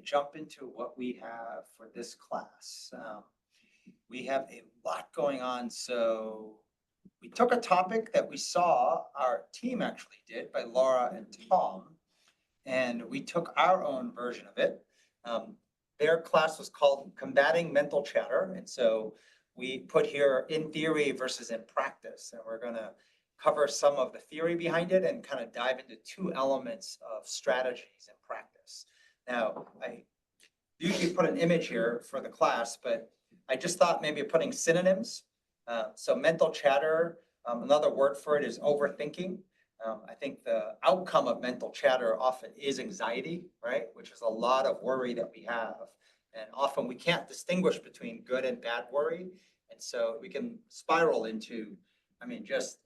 jump into what we have for this class. We have a lot going on. So we took a topic that we saw our team actually did by Laura and Tom, and we took our own version of it. Their class was called Combating Mental Chatter. And so we put here in theory versus in practice. And we're going to cover some of the theory behind it and kind of dive into two elements of strategies and practice. Now, I usually put an image here for the class, but I just thought maybe putting synonyms. So mental chatter, another word for it is overthinking. I think the outcome of mental chatter often is anxiety, right? Which is a lot of worry that we have. And often we can't distinguish between good and bad worry. And so we can spiral into, I mean, just,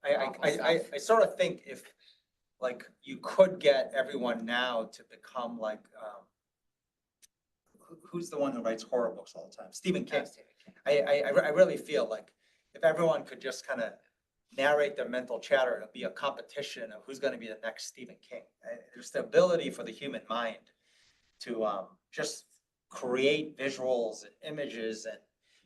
I sort of think if like you could get everyone now to become like, who's the one who writes horror books all the time? Stephen King. I really feel like if everyone could just kind of narrate their mental chatter, it'll be a competition of who's going to be the next Stephen King. There's the ability for the human mind to just create visuals and images and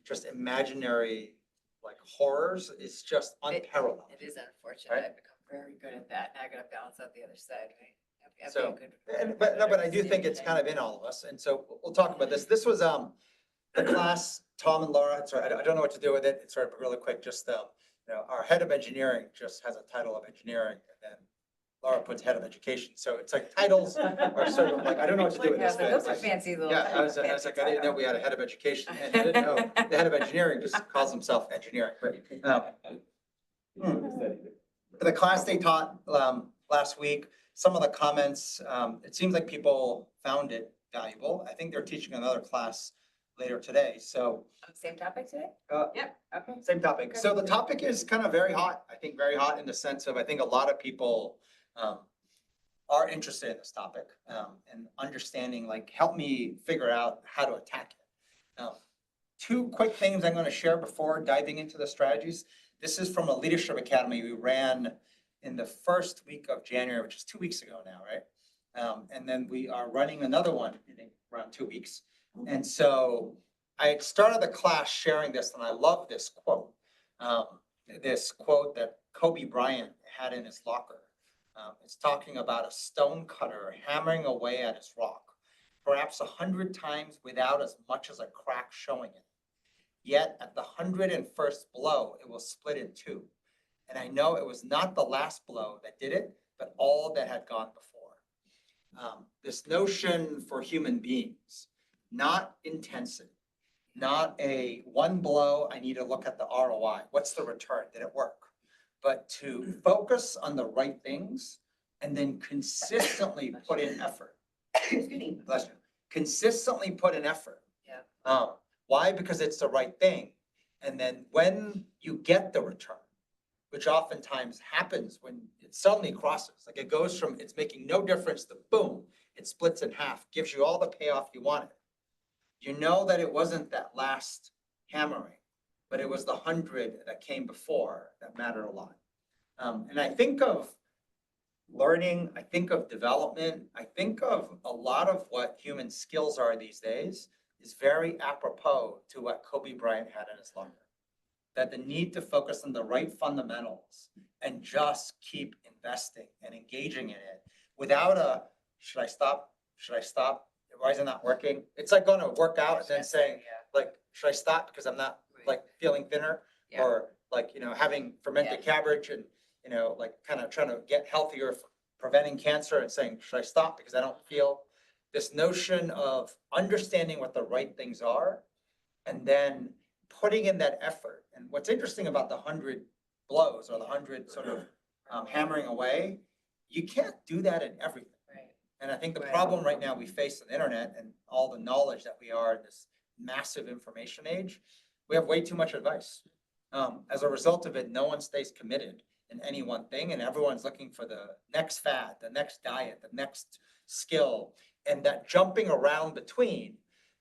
just imaginary like horrors is just unparalleled. It is unfortunate. Right? I've become very good at that. Now I got to balance out the other side, right? So, but I do think it's kind of in all of us. And so we'll talk about this. This was the class, Tom and Laura. Sorry, I don't know what to do with it. It's sort of really quick. Just our head of engineering just has a title of engineering, and then Laura puts head of education. So it's like titles are sort of like I don't know what to do with this. Those are fancy little. Yeah, I was like I didn't know we had a head of education, and I didn't know the head of engineering just calls himself engineering. But, the class they taught last week, some of the comments, it seems like people found it valuable. I think they're teaching another class later today. So Same topic today? Yep. Okay. same topic. So the topic is kind of very hot. I think very hot in the sense of I think a lot of people are interested in this topic and understanding like help me figure out how to attack it. Two quick things I'm going to share before diving into the strategies. This is from a leadership academy we ran in the first week of January, which is 2 weeks ago now, right? And then we are running another one in around 2 weeks. And so I started the class sharing this, and I love this quote. This quote that Kobe Bryant had in his locker. It's talking about a stone cutter hammering away at his rock, perhaps 100 times without as much as a crack showing it. Yet at the 101st blow, it will split in two. And I know it was not the last blow that did it, but all that had gone before. This notion for human beings, not intensity, not a one blow, I need to look at the ROI. What's the return? Did it work? But to focus on the right things and then consistently put in effort. Bless you. Consistently put in effort. Yeah. Why? Because it's the right thing. And then when you get the return, which oftentimes happens when it suddenly crosses, like it goes from it's making no difference to boom, it splits in half, gives you all the payoff you wanted. You know that it wasn't that last hammering, but it was the 100 that came before that mattered a lot. And I think of learning, I think of development, I think of a lot of what human skills are these days is very apropos to what Kobe Bryant had in his locker. That the need to focus on the right fundamentals and just keep investing and engaging in it without a, should I stop? Should I stop? Why is it not working? It's like going to work out and then saying, like, should I stop because I'm not like feeling thinner? Yeah. Or like, having fermented cabbage and, like kind of trying to get healthier for preventing cancer and saying, should I stop because I don't feel this notion of understanding what the right things are and then putting in that effort. And what's interesting about the 100 blows or the 100 sort of hammering away, you can't do that in everything. Right. And I think the problem right now we face on the internet and all the knowledge that we are in this massive information age, we have way too much advice. As a result of it, no one stays committed in any one thing and everyone's looking for the next fad, the next diet, the next skill. And that jumping around between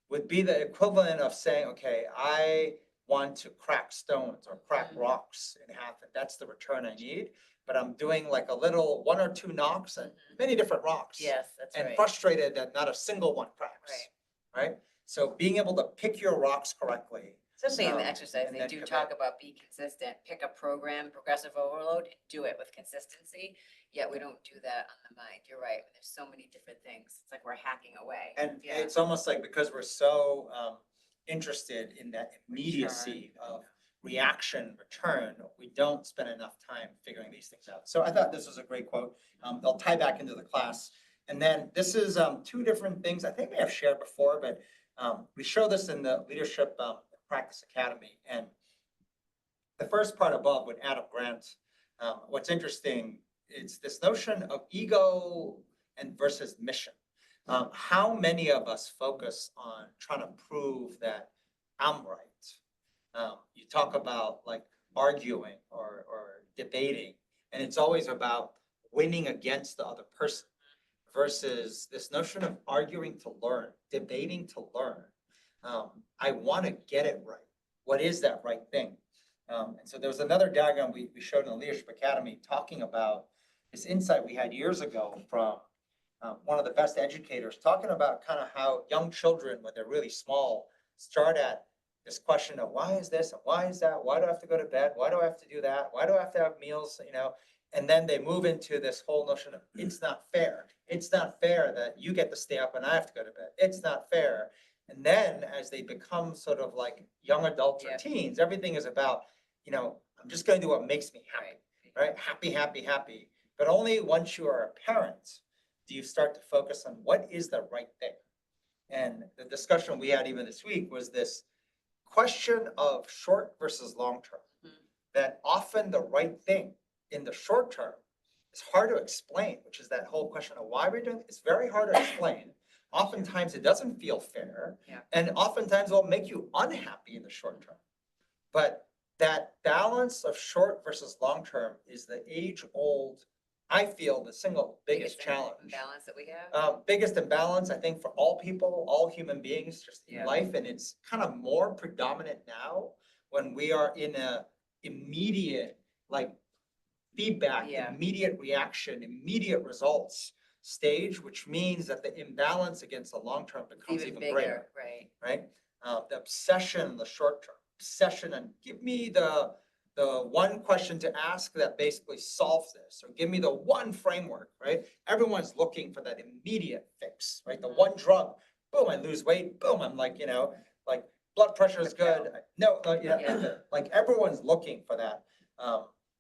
would be the equivalent of saying, okay, I want to crack stones or crack rocks in half, and that's the return I need. But I'm doing like a little 1 or 2 knocks and many different rocks. Yes, that's And right. frustrated that not a single one cracks, right? So being able to pick your rocks correctly. Especially in the exercise, and they then do commit. talk about be consistent, pick a program, progressive overload, and do it with consistency. Yet we don't do that on the mind. You're right. There's so many different things. It's like we're hacking away. And Yeah. it's almost like because we're so interested in that immediacy of reaction, return, we don't spend enough time figuring these things out. So I thought this was a great quote. They'll tie back into the class. And then this is 2 different things I think we have shared before, but we show this in the Leadership Practice Academy. And the first part above with Adam Grant, what's interesting is this notion of ego and versus mission. How many of us focus on trying to prove that I'm right? You talk about like arguing or debating, and it's always about winning against the other person versus this notion of arguing to learn, debating to learn. I want to get it right. What is that right thing? And so there was another diagram we showed in the Leadership Academy talking about this insight we had years ago from one of the best educators, talking about kind of how young children, when they're really small, start at this question of why is this and why is that? Why do I have to go to bed? Why do I have to do that? Why do I have to have meals? And then they move into this whole notion of it's not fair. It's not fair that you get to stay up and I have to go to bed. It's not fair. And then as they become sort of like young adults or teens, everything is about, I'm just going to do what makes me happy, right? Happy, happy, happy. But only once you are a parent do you start to focus on what is the right thing. And the discussion we had even this week was this question of short versus long term. That often the right thing in the short term is hard to explain, which is that whole question of why we're doing it. It's very hard to explain. Oftentimes it doesn't feel fair. And oftentimes it will make you unhappy in the short term. But that balance of short versus long term is the age old, I feel, the single biggest challenge. Balance that we have. Biggest imbalance, I think, for all people, all human beings, just in life. And it's kind of more predominant now when we are in a immediate, like, feedback, immediate reaction, immediate results stage, which means that the imbalance against the long term becomes even bigger, greater. right? The obsession in the short term, obsession and give me the one question to ask that basically solves this, or give me the one framework, right? Everyone's looking for that immediate fix, right? The one drug, boom, I lose weight, boom, I'm like, like blood pressure is good. No, like everyone's looking for that.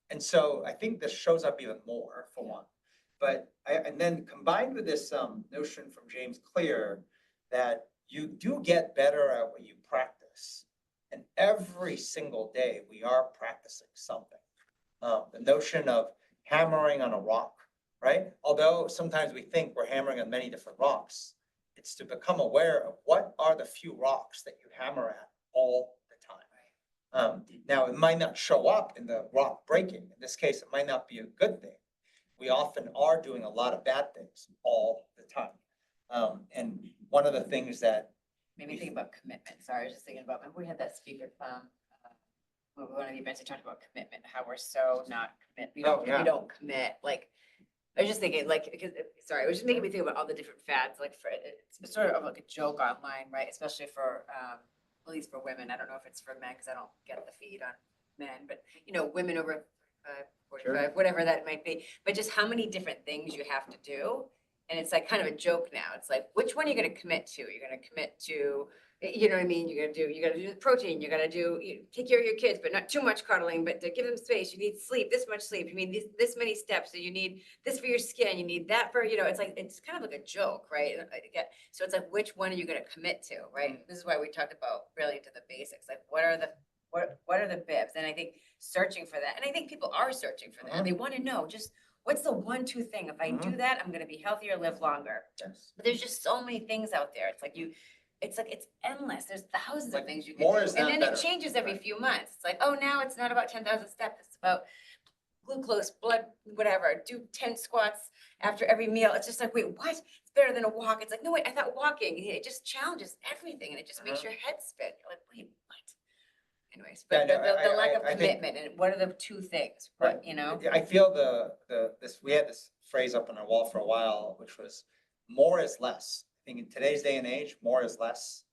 And so I think this shows up even more for one. But and then combined with this notion from James Clear that you do get better at what you practice. And every single day we are practicing something. The notion of hammering on a rock, right? Although sometimes we think we're hammering on many different rocks, it's to become aware of what are the few rocks that you hammer at all the time. Now, it might not show up in the rock breaking. In this case, it might not be a good thing. We often are doing a lot of bad things all the time. And one of the things that made me think about commitment. Sorry, I was just thinking about, remember we had that speaker one of the events we talked about commitment, how we're so not commit. We don't commit. Like, I was just thinking, like, because sorry, it was just making me think about all the different fads. Like, for it's sort of like a joke online, right? Especially for at least for women. I don't know if it's for men because I don't get the feed on men, but women over 45, whatever that might be. But just how many different things you have to do. And it's like kind of a joke now. It's like, which one are you going to commit to? You're going to commit to, you know what I mean? You got to do the protein. You got to take care of your kids, but not too much cuddling, but to give them space. You need sleep, this much sleep. You need this many steps. So you need this for your skin. You need that for, it's like, it's kind of like a joke, right? So it's like, which one are you going to commit to, right? This is why we talked about really into the basics. Like, what are the bibs? And I think searching for that. And I think people are searching for that. They want to know just, what's the 1-2 thing? If I do that, I'm going to be healthier, live longer. Yes. But there's just so many things out there. It's like it's endless. There's thousands of things you can more do. is And not then better. it changes every few months. It's like, oh, now it's not about 10,000 steps. It's about glucose, blood, whatever. Do 10 squats after every meal. It's just like, wait, what? It's better than a walk. It's like, no, wait, I thought walking. It just challenges everything. And it just makes your head spin. You're like, wait, what? anyways, Yeah, but no, the lack of I think- commitment, and what are the two things, Right. what, you know? I feel we had this phrase up on our wall for a while, which was more is less. I think in today's day and age, more is less,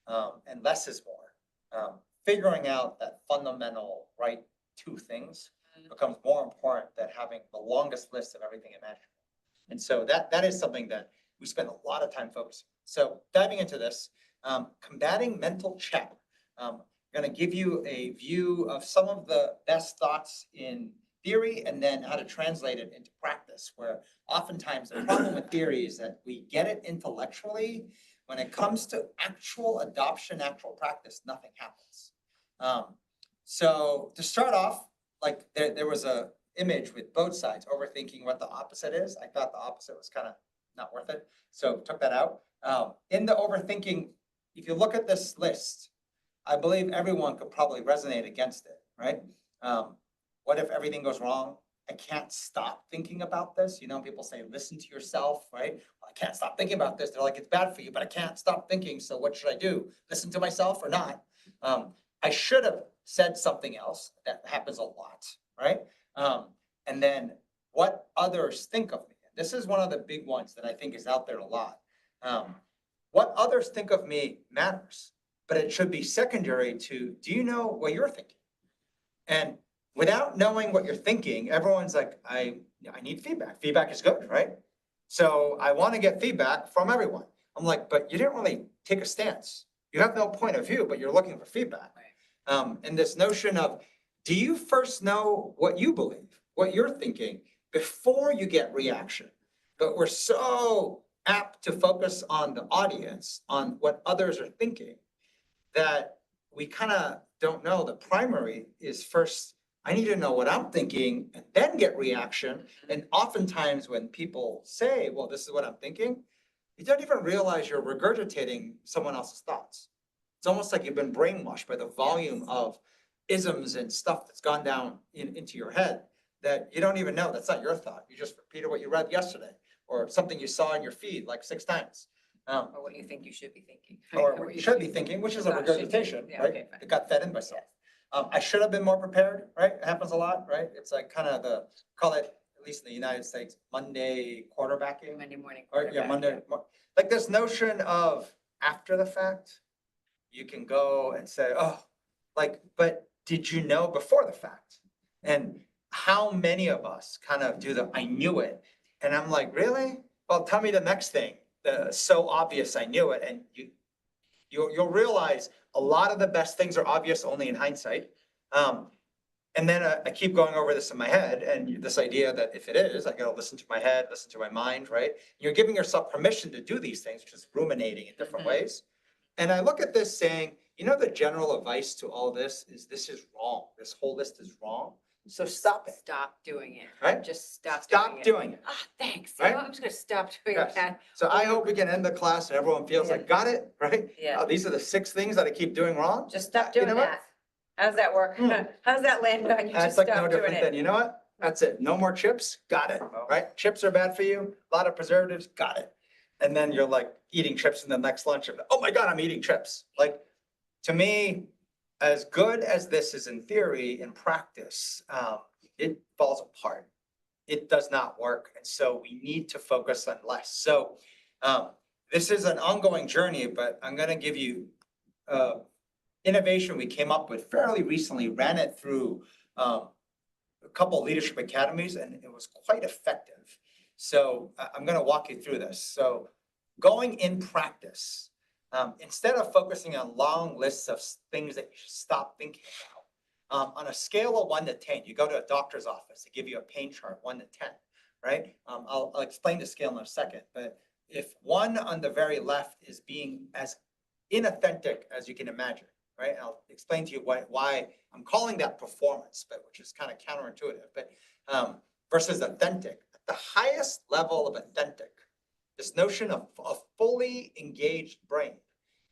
and less is more. Figuring out that fundamental right two things becomes more important than having the longest list of everything imaginable. And so that is something that we spend a lot of time focusing. So diving into this, combating mental chatter. I'm going to give you a view of some of the best thoughts in theory and then how to translate it into practice, where oftentimes the problem with theory is that we get it intellectually. When it comes to actual adoption, actual practice, nothing happens. So to start off, like there was a image with both sides, overthinking what the opposite is. I thought the opposite was kind of not worth it, so took that out. In the overthinking, if you look at this list, I believe everyone could probably resonate against it, right? What if everything goes wrong? I can't stop thinking about this. You know, people say, listen to yourself, right? Well, I can't stop thinking about this. They're like, it's bad for you, but I can't stop thinking. So what should I do? Listen to myself or not? I should have said something else. That happens a lot, right? And then what others think of me. This is one of the big ones that I think is out there a lot. What others think of me matters, but it should be secondary to, do you know what you're thinking? And without knowing what you're thinking, everyone's like, I need feedback. Feedback is good, right? So I want to get feedback from everyone. I'm like, but you didn't really take a stance. You have no point of view, but you're looking for feedback. And this notion of, do you first know what you believe, what you're thinking, before you get reaction? But we're so apt to focus on the audience, on what others are thinking, that we kind of don't know the primary is first, I need to know what I'm thinking and then get reaction. And oftentimes when people say, well, this is what I'm thinking, you don't even realize you're regurgitating someone else's thoughts. It's almost like you've been brainwashed by the volume of isms and stuff that's gone down into your head that you don't even know. That's not your thought. You just repeated what you read yesterday or something you saw in your feed like 6 times. Or what you think you should be thinking. Or what you should be thinking, which is a regurgitation, Yeah, right? okay, fine. It got fed in by someone. I should have been more prepared, right? It happens a lot, right? It's like kind of call it, at least in the United States, Monday quarterbacking. Monday morning. Or yeah, Monday, like this notion of after the fact, you can go and say, oh, like, but did you know before the fact? And how many of us kind of do the, I knew it. And I'm like, really? Well, tell me the next thing. So obvious, I knew it. And you'll realize a lot of the best things are obvious only in hindsight. And then I keep going over this in my head, and this idea that if it is, I gotta listen to my head, listen to my mind, right? You're giving yourself permission to do these things, which is ruminating in different ways. And I look at this saying, you know, the general advice to all this is wrong. This whole list is wrong. So stop it. Stop doing it. Right? Just stop Stop doing it. Ah, thanks. Right? You know, I'm just gonna stop doing Yes. that. So I hope we can end the class and everyone feels like, got it, right? Yeah. Oh, these are the 6 things that I keep doing wrong. Just stop You doing know what? that. How's that work? How's that land on you? That's Just like no stop doing different than, it. you know what? That's it. No more chips. Got it. Right? Chips are bad for you. A lot of preservatives. Got it. And then you're like eating chips in the next lunch. Oh my God, I'm eating chips. Like, to me, as good as this is in theory, in practice, it falls apart. It does not work. And so we need to focus on less. So this is an ongoing journey, but I'm going to give you innovation we came up with fairly recently, ran it through a couple of leadership academies, and it was quite effective. So I'm going to walk you through this. So going in practice, instead of focusing on long lists of things that you should stop thinking about, on a scale of 1 to 10, you go to a doctor's office, they give you a pain chart, 1 to 10, right? I'll explain the scale in a second, but if 1 on the very left is being as inauthentic as you can imagine, right? I'll explain to you why I'm calling that performance, but which is kind of counterintuitive, but versus authentic. At the highest level of authentic, this notion of a fully engaged brain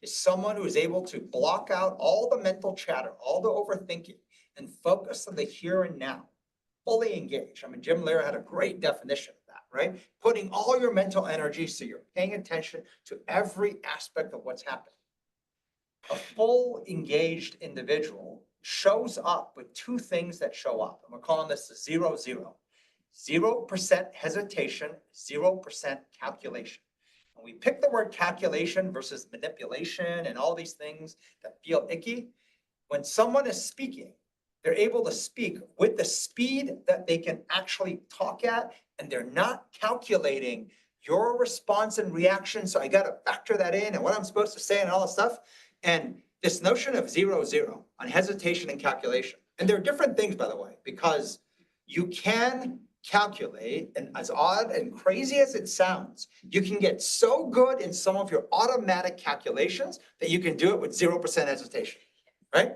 is someone who is able to block out all the mental chatter, all the overthinking, and focus on the here and now, fully engaged. I mean, Jim Lehrer had a great definition of that, right? Putting all your mental energy so you're paying attention to every aspect of what's happening. A full engaged individual shows up with two things that show up. And we're calling this the 0-0. 0% hesitation, 0% calculation. When we pick the word calculation versus manipulation and all these things that feel icky, when someone is speaking, they're able to speak with the speed that they can actually talk at, and they're not calculating your response and reaction. So I got to factor that in and what I'm supposed to say and all this stuff. And this notion of 0-0 on hesitation and calculation. And there are different things, by the way, because you can calculate, and as odd and crazy as it sounds, you can get so good in some of your automatic calculations that you can do it with 0% hesitation, right?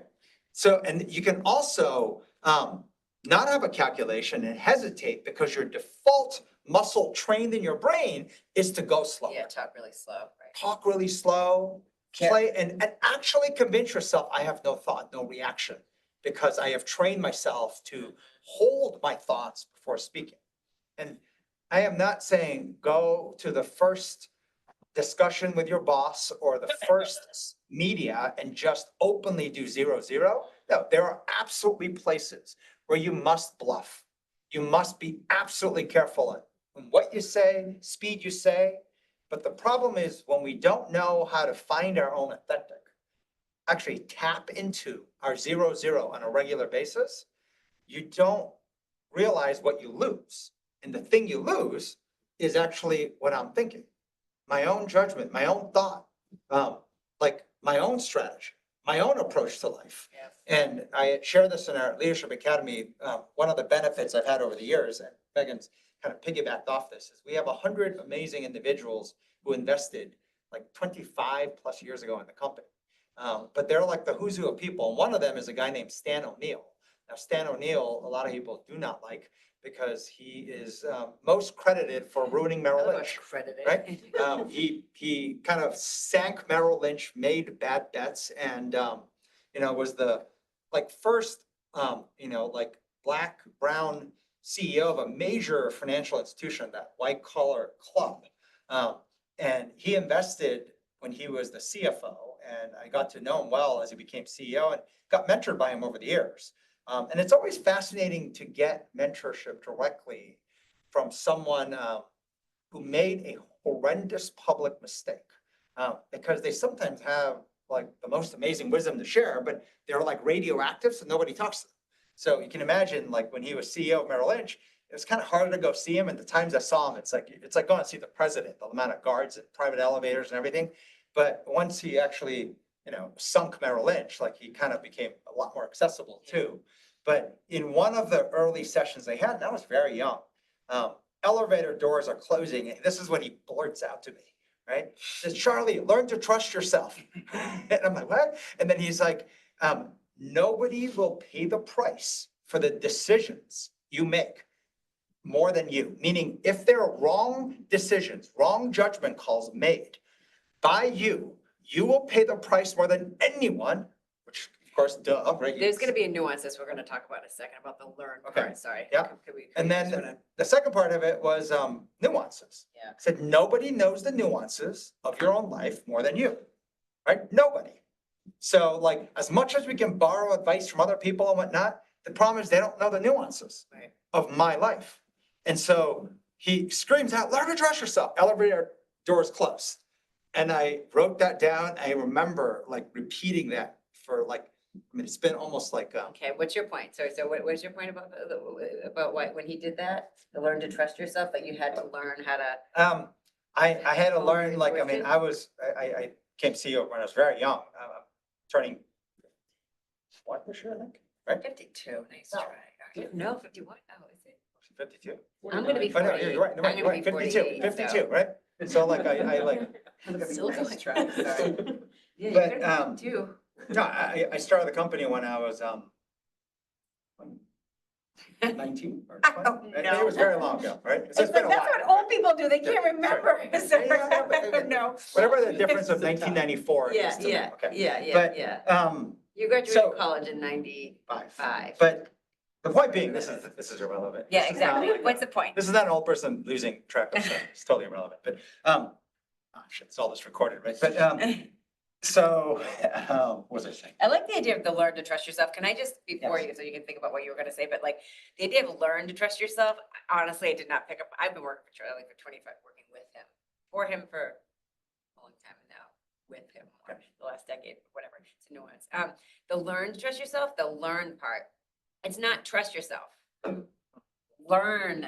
So, and you can also not have a calculation and hesitate because your default muscle trained in your brain is to go slow. Yeah, talk really slow, right? Talk really slow, play, and actually convince yourself I have no thought, no reaction, because I have trained myself to hold my thoughts before speaking. And I am not saying go to the first discussion with your boss or the first media and just openly do 0-0. No, there are absolutely places where you must bluff. You must be absolutely careful in what you say, speed you say. But the problem is when we don't know how to find our own authentic, actually tap into our 0-0 on a regular basis, you don't realize what you lose. And the thing you lose is actually what I'm thinking. My own judgment, my own thought, like my own strategy, my own approach to life. Yes. And I share this in our Leadership Academy. One of the benefits I've had over the years, and Megan's kind of piggybacked off this, is we have 100 amazing individuals who invested like 25 plus years ago in the company. But they're like the who's who of people. And one of them is a guy named Stan O'Neill. Now, Stan O'Neill, a lot of people do not like because he is most credited for ruining Merrill Lynch. Right? He kind of sank Merrill Lynch, made bad bets, and was the first black brown CEO of a major financial institution, that white collar club, and he invested when he was the CFO, and I got to know him well as he became CEO and got mentored by him over the years. And it's always fascinating to get mentorship directly from someone who made a horrendous public mistake, because they sometimes have like the most amazing wisdom to share, but they're like radioactive, so nobody talks to them. So you can imagine, like when he was CEO of Merrill Lynch, it was kind of harder to go see him. And the times I saw him, it's like going to see the president, the amount of guards and private elevators and everything. But once he actually, sunk Merrill Lynch, like he kind of became a lot more accessible too. But in one of the early sessions they had, and I was very young, elevator doors are closing. This is what he blurts out to me, right? He says, "Charlie, learn to trust yourself." And I'm like, what? And then he's like, nobody will pay the price for the decisions you make more than you. Meaning, if there are wrong decisions, wrong judgment calls made by you, you will pay the price more than anyone, which of course, duh, right? There's going to be a nuances we're going to talk about in a second about the learn part. Sorry. Yeah. And then the second part of it was nuances. Yeah. Said nobody knows the nuances of your own life more than you, right? Nobody. So like as much as we can borrow advice from other people and whatnot, the problem is they don't know the nuances of my life. And so he screams out, "Learn to trust yourself." Elevator doors closed. And I wrote that down. I remember like repeating that for it's been almost like. Okay, what's your point? So what's your point about what, when he did that? To learn to trust yourself, that you had to learn how to. I had to learn, I came CEO when I was very young, turning what this year, I think, right? 52, nice try. No, 51, oh, is it? 52. I'm gonna be Oh, no, 48. you're right, I'm gonna be 52, 52, right? So I'm still going, sorry. Yeah, But, you're 52. no, I started the company when I was 19 or 20. Oh, no. It was very long ago, right? It's like, that's what old people do, they can't remember. No. Whatever the difference of 1994 Yeah, is to me, yeah, okay. yeah, But, yeah. You graduated college in 95. But the point being, this is irrelevant. Yeah, This is exactly. not- What's the point? This is not an old person losing track of stuff. It's totally irrelevant, but, shit, it's all this recorded, right? But, So, what was I saying? I like the idea of the learn to trust yourself. Can I just, before Yes. you, so you can think about what you were gonna say, but like, the idea of learn to trust yourself, honestly, I did not pick up, I've been working for Charlie for 25, working with him, for him for a long time now, with him, or the last decade, whatever, it's a nuance. The learn to trust yourself, the learn part, it's not trust yourself. Learn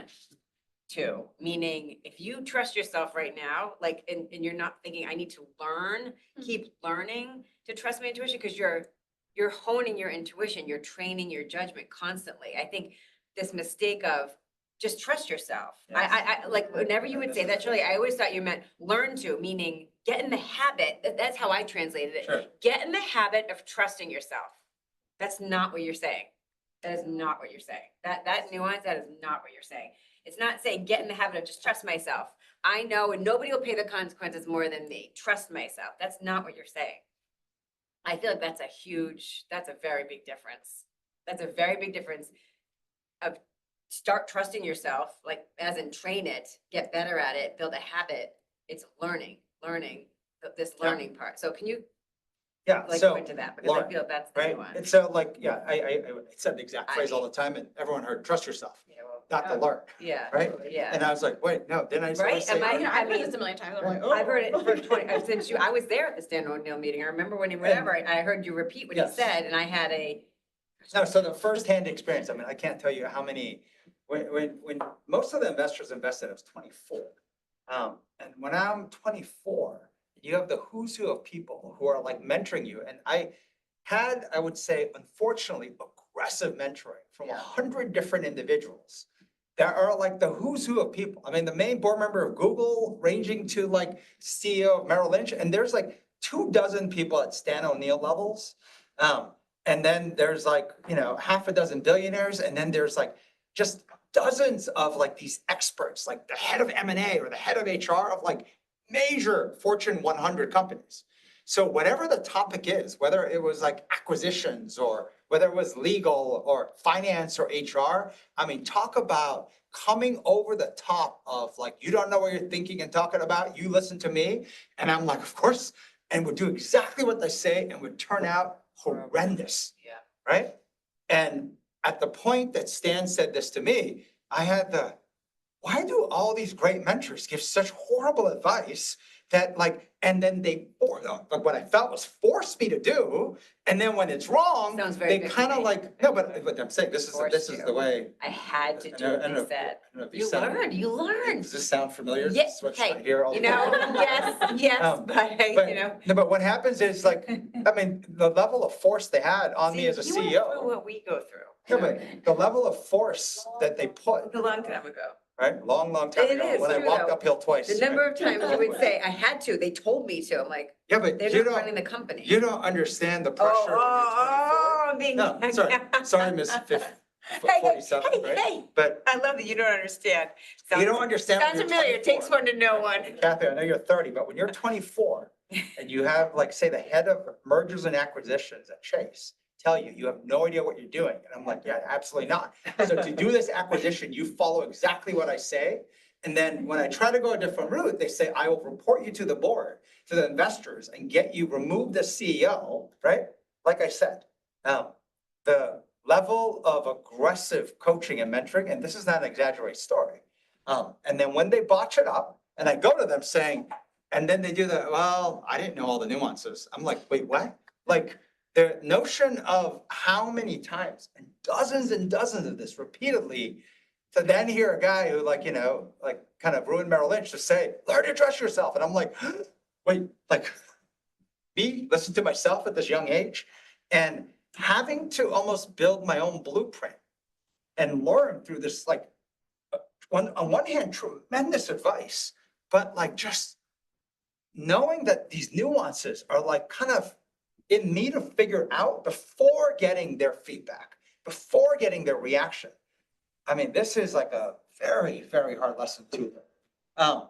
to, meaning if you trust yourself right now, like, and you're not thinking, I need to learn, keep learning to trust my intuition, because you're honing your intuition, you're training your judgment constantly. I think this mistake of just trust yourself. I like, whenever you would say that, Shirley, I always thought you meant learn to, meaning get in the habit. That's how I translated it. Sure. Get in the habit of trusting yourself. That's not what you're saying. That is not what you're saying. That nuance, that is not what you're saying. It's not saying get in the habit of just trust myself. I know, and nobody will pay the consequences more than me. Trust myself. That's not what you're saying. I feel like that's a very big difference. That's a very big difference of start trusting yourself, like as in train it, get better at it, build a habit. It's learning, this learning part. So can you Yeah, like so, point to that? Because I learn, feel that's the right? nuance. And so like, yeah, I said the exact phrase all the time and everyone heard, trust yourself, Yeah, well, not to learn, Yeah. right? Yeah. And I was like, wait, no, didn't I Right? always say? Am I- learn? I I've heard mean, this a million times. I'm like, like, oh. I've heard it for 20, since I was there at the Stan O'Neill meeting. I remember when, whatever, I heard you repeat what he Yes. said, and I had a. No, so the firsthand experience, I mean, I can't tell you how many, when most of the investors invested, I was 24. And when I'm 24, you have the who's who of people who are like mentoring you. And I had, I would say, unfortunately, aggressive mentoring from 100 different individuals that are like the who's who of people. I mean, the main board member of Google, ranging to like CEO of Merrill Lynch, and there's like 24 people at Stan O'Neill levels. And then there's like, half a dozen billionaires, and then there's like just dozens of like these experts, like the head of M&A or the head of HR of like major Fortune 100 companies. So whatever the topic is, whether it was like acquisitions or whether it was legal or finance or HR, I mean, talk about coming over the top of like, you don't know what you're thinking and talking about, you listen to me. And I'm like, of course, and would do exactly what they say and would turn out horrendous. Yeah. Right? And at the point that Stan said this to me, I had why do all these great mentors give such horrible advice that like, and then like what I felt was force me to do, and then when it's wrong, Sounds very they good to kind of me. like, no, but I'm saying this is Forced the way. I had to do I what don't they know- said. I don't know if You sound- learned. Does this sound familiar? Is Yeah, this what hey, I hear all the You know, time? yes, but No, but what happens is like, I mean, the level of force they had on me as a See, you went CEO. through what we go through. No, but the level of force that they put, A long time ago. right, long time It ago, is when I true, walked though. uphill twice. The number right? of times you would say, I had to, they told me to. I'm like, Yeah, but they're you not running don't, the company. you don't understand the pressure when you're Oh, being. 24. No, sorry, Miss Hey, 47, hey, right? hey. But I love that you don't understand. you don't understand. when Sounds you're familiar. It 24. takes one to know one. Kathy, I know you're 30, but when you're 24 and you have like, say, the head of mergers and acquisitions at Chase tell you, you have no idea what you're doing. And I'm like, yeah, absolutely not. So to do this acquisition, you follow exactly what I say. And then when I try to go a different route, they say, I will report you to the board, to the investors and get you removed as CEO, right? Like I said, the level of aggressive coaching and mentoring, and this is not an exaggerated story. And then when they botch it up and I go to them saying, and then they do well, I didn't know all the nuances. I'm like, wait, what? Like the notion of how many times and dozens of this repeatedly to then hear a guy who like, like kind of ruined Merrill Lynch to say, learn to trust yourself. And I'm like, wait, like me, listen to myself at this young age and having to almost build my own blueprint and learn through this, like on one hand, tremendous advice, but like just knowing that these nuances are like kind of in me to figure out before getting their feedback, before getting their reaction. I mean, this is like a very, very hard lesson to learn.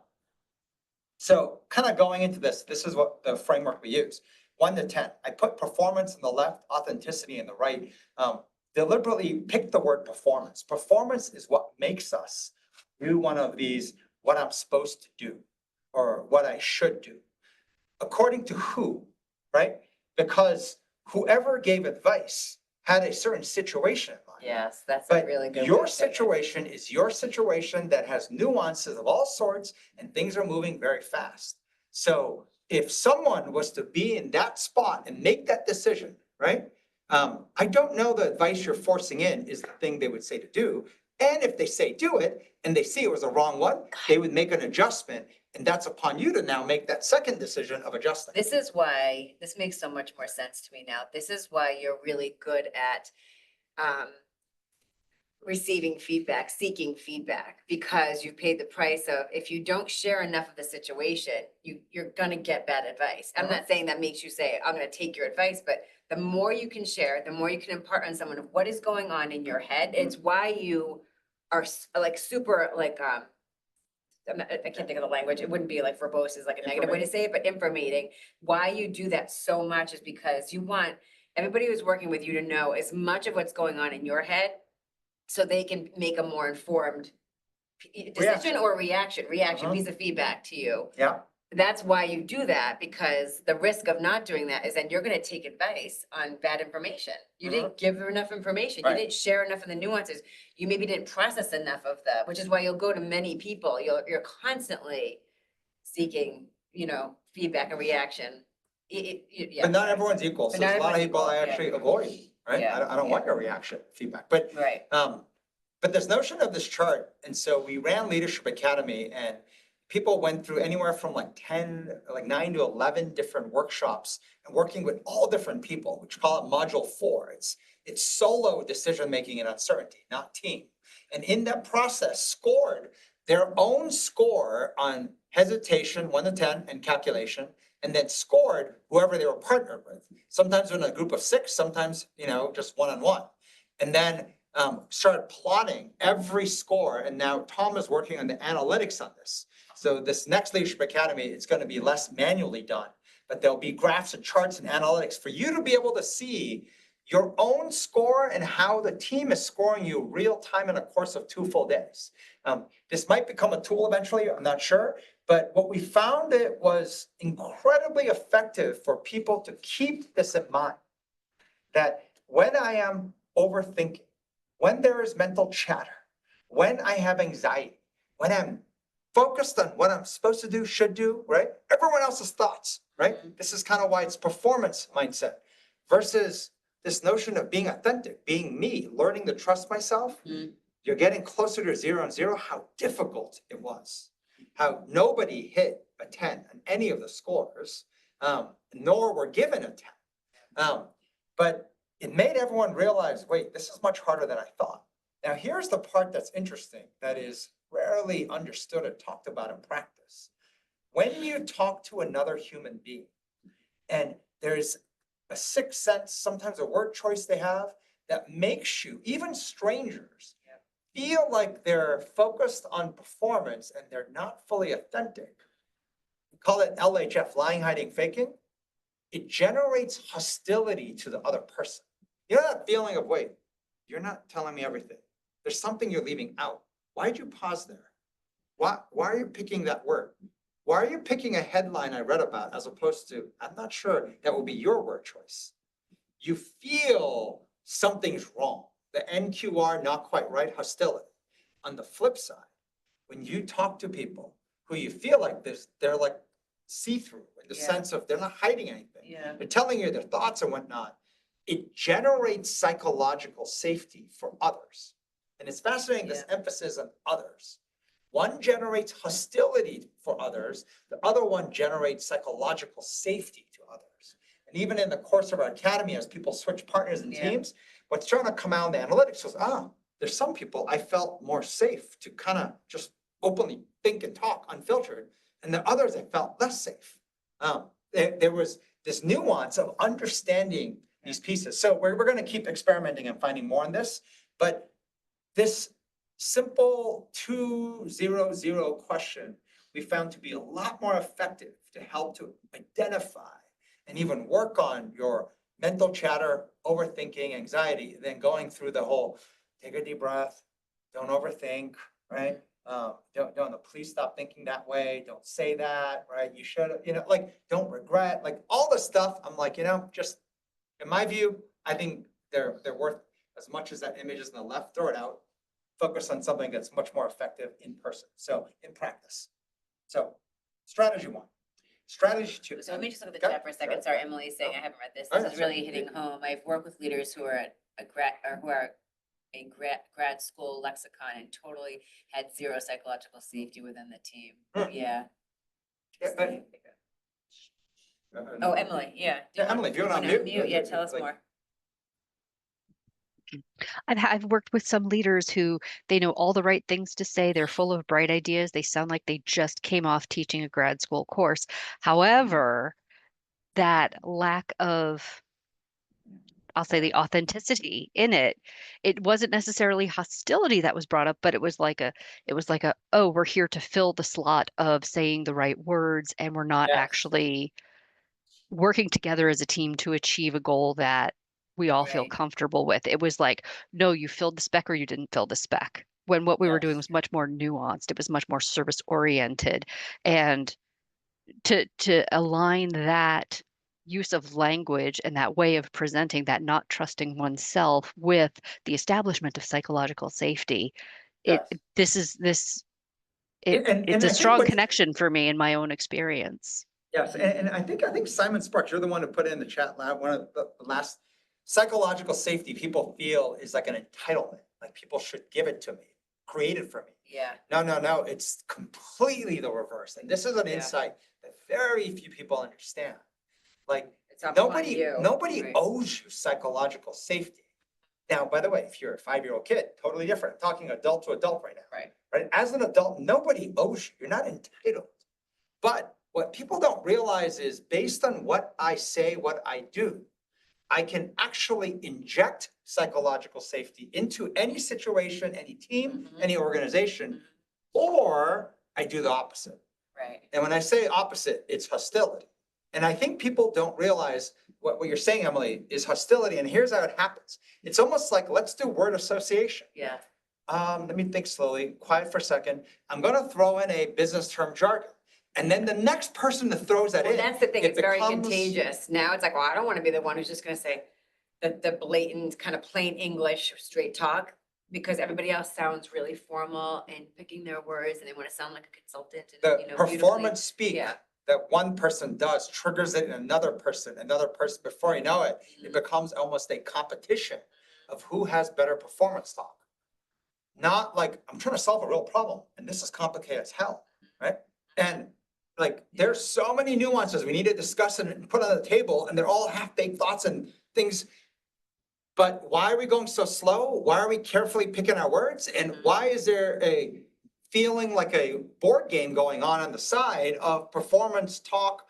So kind of going into this is what the framework we use. 1 to 10. I put performance in the left, authenticity in the right. Deliberately pick the word performance. Performance is what makes us do one of these, what I'm supposed to do or what I should do. According to who? right? Because whoever gave advice had a certain situation in mind. Yes, that's a But really good. your way to say it. situation is your situation that has nuances of all sorts and things are moving very fast. So if someone was to be in that spot and make that decision, right? I don't know the advice you're forcing in is the thing they would say to do. And if they say do it and they see it was the wrong one, they would make an adjustment. And that's upon you to now make that second decision of adjusting. This is why, this makes so much more sense to me now. This is why you're really good at receiving feedback, seeking feedback, because you've paid the price of, if you don't share enough of the situation, you're gonna get bad advice. I'm not saying that makes you say, I'm gonna take your advice, but the more you can share, the more you can impart on someone of what is going on in your head. It's why you are like super like, I can't think of the language. It wouldn't be like verbose is like a negative way to say it, but informating. Why you do that so much is because you want everybody who's working with you to know as much of what's going on in your head so they can make a more informed decision or reaction, piece of feedback to you. Yeah. That's why you do that, because the risk of not doing that is then you're gonna take advice on bad information. You didn't give them enough information. You Right. didn't share enough of the nuances. You maybe didn't process enough of the, which is why you'll go to many people. You're constantly seeking, feedback and reaction. Yeah. But not everyone's equal. So But not there's a lot of everyone's people I equal, yeah. actually avoid, right? Yeah, I don't want your reaction feedback, but Right. But this notion of this chart, and so we ran Leadership Academy and people went through anywhere from like 9 to 11 different workshops and working with all different people, which call it module 4. It's solo decision-making and uncertainty, not team. And in that process scored their own score on hesitation, 1 to 10, and calculation, and then scored whoever they were partnered with. Sometimes in a group of 6, sometimes, just one-on-one. And then started plotting every score. And now Tom is working on the analytics on this. So this next Leadership Academy, it's going to be less manually done, but there'll be graphs and charts and analytics for you to be able to see your own score and how the team is scoring you real time in a course of 2 full days. This might become a tool eventually, I'm not sure, but what we found it was incredibly effective for people to keep this in mind, that when I am overthinking, when there is mental chatter, when I have anxiety, when I'm focused on what I'm supposed to do, should do, right? Everyone else's thoughts, right? This is kind of why it's performance mindset versus this notion of being authentic, being me, learning to trust myself. You're getting closer to 0 and 0, how difficult it was, how nobody hit a 10 on any of the scores, nor were given a 10. But it made everyone realize, wait, this is much harder than I thought. Now, here's the part that's interesting, that is rarely understood or talked about in practice. When you talk to another human being, and there's a sixth sense, sometimes a word choice they have that makes you, even strangers, feel like they're focused on performance and they're not fully authentic. We call it LHF, lying, hiding, faking. It generates hostility to the other person. You know that feeling of, wait, you're not telling me everything. There's something you're leaving out. Why'd you pause there? Why are you picking that word? Why are you picking a headline I read about as opposed to, I'm not sure that will be your word choice. You feel something's wrong. The NQR, not quite right, hostility. On the flip side, when you talk to people who you feel like this, they're like see-through in the sense of they're not hiding anything. They're telling you their thoughts and whatnot. It generates psychological safety for others. And it's fascinating, this emphasis on others. One generates hostility for others. The other one generates psychological safety to others. And even in the course of our academy, as people switch partners and teams, what's trying to come out in the analytics was, there's some people I felt more safe to kind of just openly think and talk unfiltered. And the others I felt less safe. There was this nuance of understanding these pieces. So we're going to keep experimenting and finding more on this. But this simple 2-0-0 question we found to be a lot more effective to help to identify and even work on your mental chatter, overthinking, anxiety, than going through the whole, take a deep breath, don't overthink, right? Please stop thinking that way. Don't say that, right? You should, like, don't regret, like all this stuff. I'm like, just in my view, I think they're worth as much as that image is on the left, throw it out. Focus on something that's much more effective in person. So in practice. So strategy 1. Strategy 2. So let me just look at the chat for a second. Sorry, Emily's saying I haven't read this. This is really hitting home. I've worked with leaders who are at a grad school lexicon and totally had zero psychological safety within the team. Yeah. Oh, Emily, yeah. Emily, if you want to unmute. Yeah, tell us more. I've worked with some leaders who they know all the right things to say. They're full of bright ideas. They sound like they just came off teaching a grad school course. However, that lack of, I'll say, the authenticity in it, it wasn't necessarily hostility that was brought up, but it was like a, oh, we're here to fill the slot of saying the right words, and we're not actually working together as a team to achieve a goal that we all feel comfortable with. It was like, no, you filled the spec or you didn't fill the spec. When what we were doing was much more nuanced. It was much more service oriented. And to align that use of language and that way of presenting, that not trusting oneself with the establishment of psychological safety, it's a strong connection for me in my own experience. Yes, and I think Simon Sparks, you're the one who put it in the chat lab. One of the last, psychological safety people feel is like an entitlement, like people should give it to me, create it for me. Yeah. No, it's completely the reverse. And this is an insight that very few people understand. Like nobody owes you psychological safety. Now, by the way, if you're a 5-year-old kid, totally different. I'm talking adult to adult right now. Right. As an adult, nobody owes you. You're not entitled. But what people don't realize is based on what I say, what I do, I can actually inject psychological safety into any situation, any team, any organization, or I do the opposite. Right. And when I say opposite, it's hostility. And I think people don't realize what you're saying, Emily, is hostility. And here's how it happens. It's almost like, let's do word association. Yeah. Let me think slowly, quiet for a second. I'm going to throw in a business term jargon. And then the next person that throws that in. That's the thing. It's very contagious. Now it's like, well, I don't want to be the one who's just going to say the blatant kind of plain English straight talk, because everybody else sounds really formal and picking their words and they want to sound like a consultant. And, the performance speak that one person does triggers it in another person. Before you know it, it becomes almost a competition of who has better performance talk. Not like I'm trying to solve a real problem and this is complicated as hell, right? And like, there's so many nuances we need to discuss and put on the table, and they're all half-baked thoughts and things. But why are we going so slow? Why are we carefully picking our words? And why is there a feeling like a board game going on the side of performance talk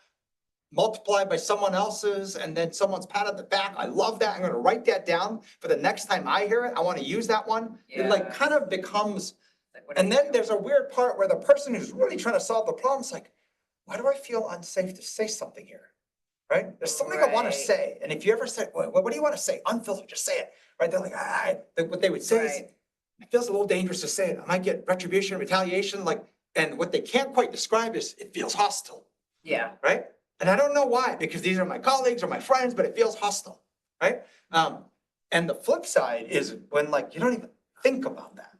multiplied by someone else's, and then someone's pat on the back? I love that. I'm going to write that down for the next time I hear it. I want to use that one. It like kind of becomes, and then there's a weird part where the person who's really trying to solve the problem is like, why do I feel unsafe to say something here? Right? There's something I want to say. And if you ever say, what do you want to say? Unfiltered, just say it. Right? They're like, what they would say is, it feels a little dangerous to say it. I might get retribution, retaliation, and what they can't quite describe is it feels hostile. Yeah. Right? And I don't know why, because these are my colleagues or my friends, but it feels hostile. Right? And the flip side is when you don't even think about that.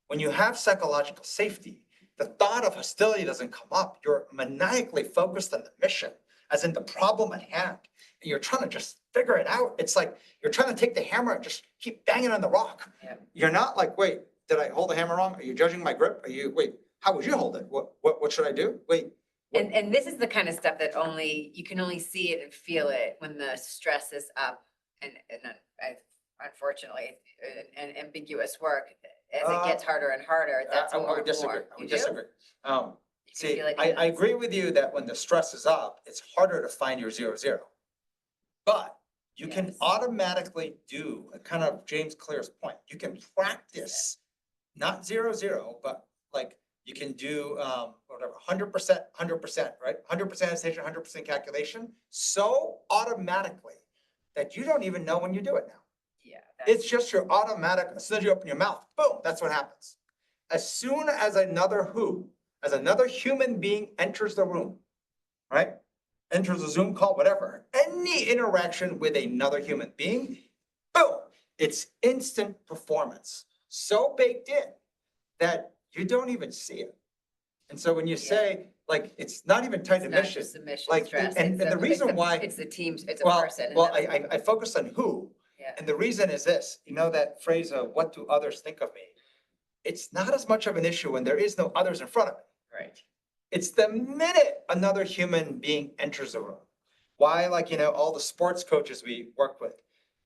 When you have psychological safety, the thought of hostility doesn't come up. You're maniacally focused on the mission, as in the problem at hand. And you're trying to just figure it out. It's like you're trying to take the hammer and just keep banging on the rock. Yeah. You're not like, wait, did I hold the hammer wrong? Are you judging my grip? How would you hold it? What should I do? Wait. And this is the kind of stuff that you can only see it and feel it when the stress is up, and unfortunately, and ambiguous work. As it gets harder and harder, that's more. I would disagree. See, I agree with you that when the stress is up, it's harder to find your 0-0. But you can automatically do a kind of James Clear's point. You can practice not 0-0, but you can do whatever 100%, right? 100% annotation, 100% calculation, so automatically that you don't even know when you do it now. Yeah, it's just your automatic. As soon as you open your mouth, boom, that's what happens. as soon as another human being enters the room, right? Enters a Zoom call, whatever, any interaction with another human being, boom, it's instant performance. So baked in that you don't even see it. And so when you say, like, it's not even tied to It's not mission, just the mission like, stress. and it's the the- reason it's why. It's the teams, it's a Well, person. and well, that's- I focus on who, Yeah. and the reason is this, you know, that phrase of what do others think of me? It's not as much of an issue when there is no others in front of me. Right. It's the minute another human being enters the room. Why, like, you know, all the sports coaches we work with,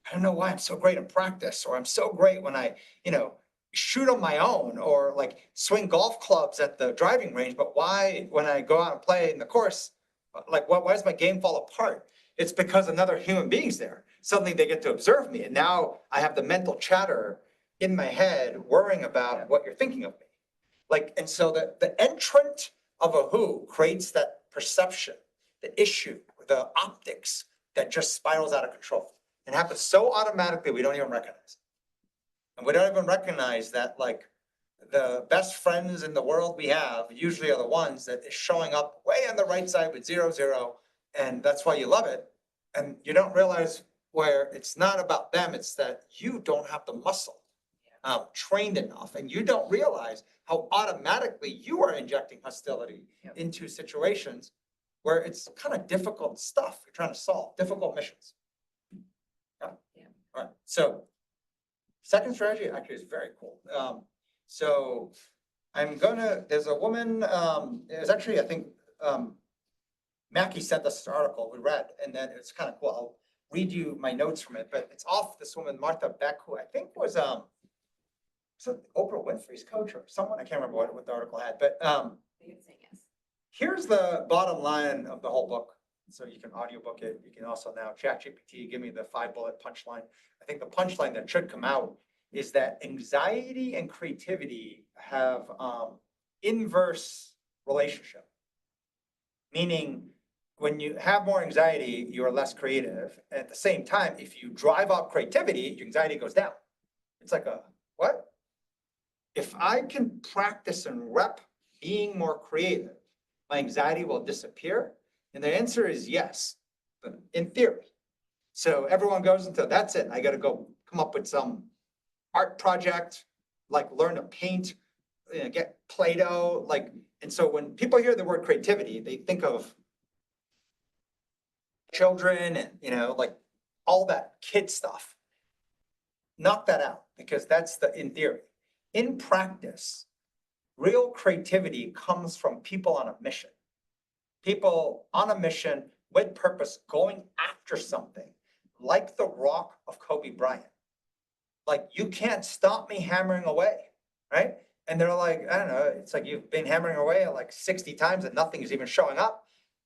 I don't know why I'm so great in practice, or I'm so great when I, you know, shoot on my own, or like swing golf clubs at the driving range, but why when I go out and play in the course, like, why does my game fall apart? It's because another human being's there. Suddenly they get to observe me, and now I have the mental chatter in my head worrying about what you're thinking of me. Like, and so the entrant of a who creates that perception, the issue, the optics that just spirals out of control. It happens so automatically we don't even recognize it. And we don't even recognize that, like, the best friends in the world we have usually are the ones that is showing up way on the right side with 0, 0, and that's why you love it. And you don't realize where it's not about them, it's that you don't have the muscle trained enough, and you don't realize how automatically you are injecting hostility into situations where it's kind of difficult stuff you're trying to solve, difficult missions. Yeah. All right. So second strategy actually is very cool. So there's a woman, it was actually, I think, Mackie sent us this article we read, and then it's kind of cool. I'll read you my notes from it, but it's off this woman, Martha Beck, who I think was Oprah Winfrey's coach or someone, I can't remember what the article had, but here's the bottom line of the whole book. So you can audiobook it. You can also now ChatGPT, give me the 5-bullet punchline. I think the punchline that should come out is that anxiety and creativity have inverse relationship. Meaning, when you have more anxiety, you're less creative. At the same time, if you drive up creativity, your anxiety goes down. It's like a, what? If I can practice and rep being more creative, my anxiety will disappear? And the answer is yes, but in theory. So everyone goes into, that's it, I gotta go come up with some art project, like learn to paint, get Play-Doh, like, and so when people hear the word creativity, they think of children and, you know, like all that kid stuff. Knock that out, because that's in theory. In practice, real creativity comes from people on a mission. People on a mission with purpose, going after something, like the rock of Kobe Bryant. Like, you can't stop me hammering away, right? And they're like, I don't know, it's like you've been hammering away like 60 times and nothing is even showing up.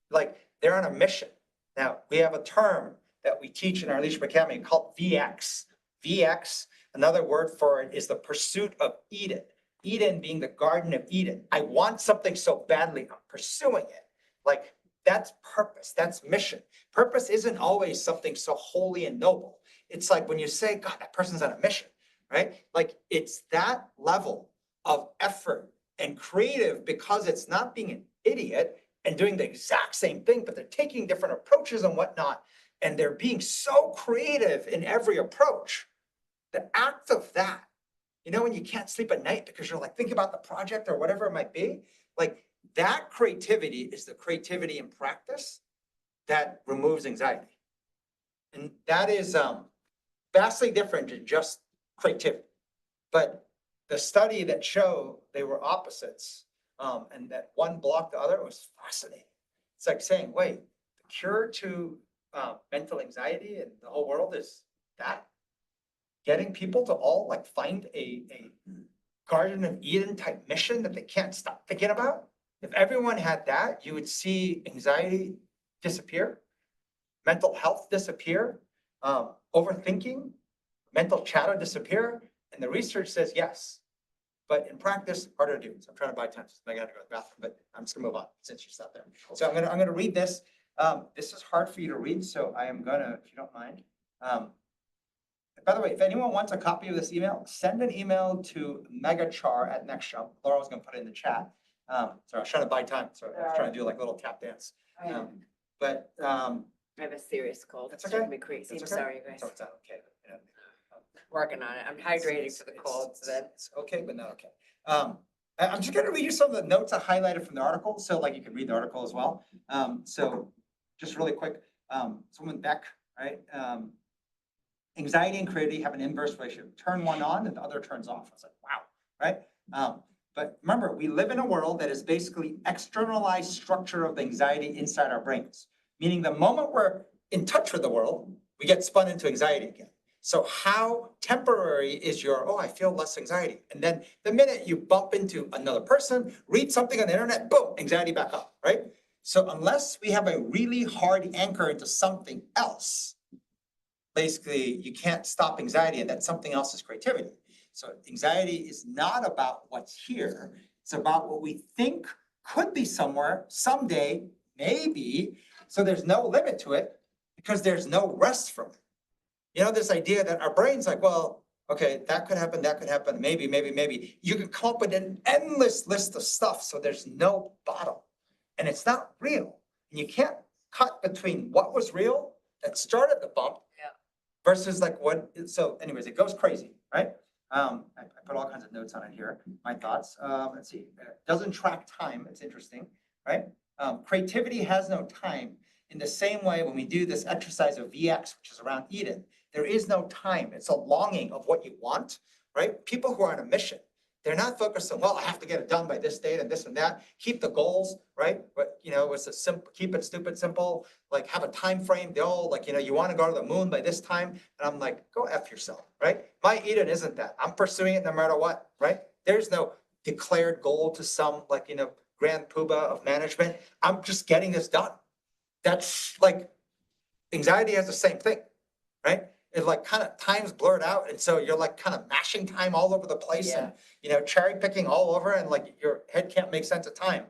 Like, they're on a mission. Now, we have a term that we teach in our Leadership Academy called VX. VX, another word for it is the pursuit of Eden. Eden being the Garden of Eden. I want something so badly, I'm pursuing it. Like, that's purpose, that's mission. Purpose isn't always something so holy and noble. It's like when you say, God, that person's on a mission, right? Like, it's that level of effort and creative, because it's not being an idiot and doing the exact same thing, but they're taking different approaches and whatnot. And they're being so creative in every approach. The act of that, you know, when you can't sleep at night because you're like thinking about the project or whatever it might be, like, that creativity is the creativity in practice that removes anxiety. And that is vastly different than just creativity. But the study that showed they were opposites, and that one blocked the other, was fascinating. It's like saying, wait, the cure to mental anxiety in the whole world is that? Getting people to all like find a Garden of Eden type mission that they can't stop thinking about? If everyone had that, you would see anxiety disappear, mental health disappear, overthinking, mental chatter disappear, and the research says yes. But in practice, harder to do. So I'm trying to buy time. So I gotta go to the bathroom, but I'm just gonna move on since you stopped there. So I'm gonna read this. This is hard for you to read, so I am gonna, if you don't mind. By the way, if anyone wants a copy of this email, send an email to megachar@nextjump. Laura was gonna put it in the chat. So I was trying to buy time, so I was trying to do like a little tap dance. But I have a serious cold. That's okay. Me crazy. It's I'm okay. sorry, you guys. So it's not okay. Working on it. I'm hydrating for the cold, so that. It's okay, but not okay. I'm just gonna read you some of the notes I highlighted from the article, so like you can read the article as well. So just really quick, someone Beck, right? Anxiety and creativity have an inverse relationship. Turn one on and the other turns off. It's like, wow, right? But remember, we live in a world that is basically externalized structure of the anxiety inside our brains. Meaning the moment we're in touch with the world, we get spun into anxiety again. So how temporary is your, oh, I feel less anxiety. And then the minute you bump into another person, read something on the internet, boom, anxiety back up, right? So unless we have a really hard anchor into something else, basically you can't stop anxiety, and that something else is creativity. So anxiety is not about what's here. It's about what we think could be somewhere, someday, maybe. So there's no limit to it because there's no rest from it. You know, this idea that our brain's like, well, okay, that could happen, maybe, maybe, maybe. You can come up with an endless list of stuff, so there's no bottom. And it's not real. And you can't cut between what was real that started the bump versus like what, so anyways, it goes crazy, right? I put all kinds of notes on it here, my thoughts. Let's see, doesn't track time, it's interesting, right? Creativity has no time. In the same way, when we do this exercise of VX, which is around Eden, there is no time. It's a longing of what you want, right? People who are on a mission, they're not focused on, well, I have to get it done by this date and this and that. Keep the goals, right? But, you know, it's a simple, keep it stupid simple, like have a time frame. They all like, you know, you want to go to the moon by this time. And I'm like, go F yourself, right? My Eden isn't that. I'm pursuing it no matter what, right? There's no declared goal to some like, you know, grand poobah of management. I'm just getting this done. That's like, anxiety has the same thing, right? It like kind of time's blurred out. And so you're like kind of mashing time all over the place and, you know, cherry picking all over and like your head can't make sense of time.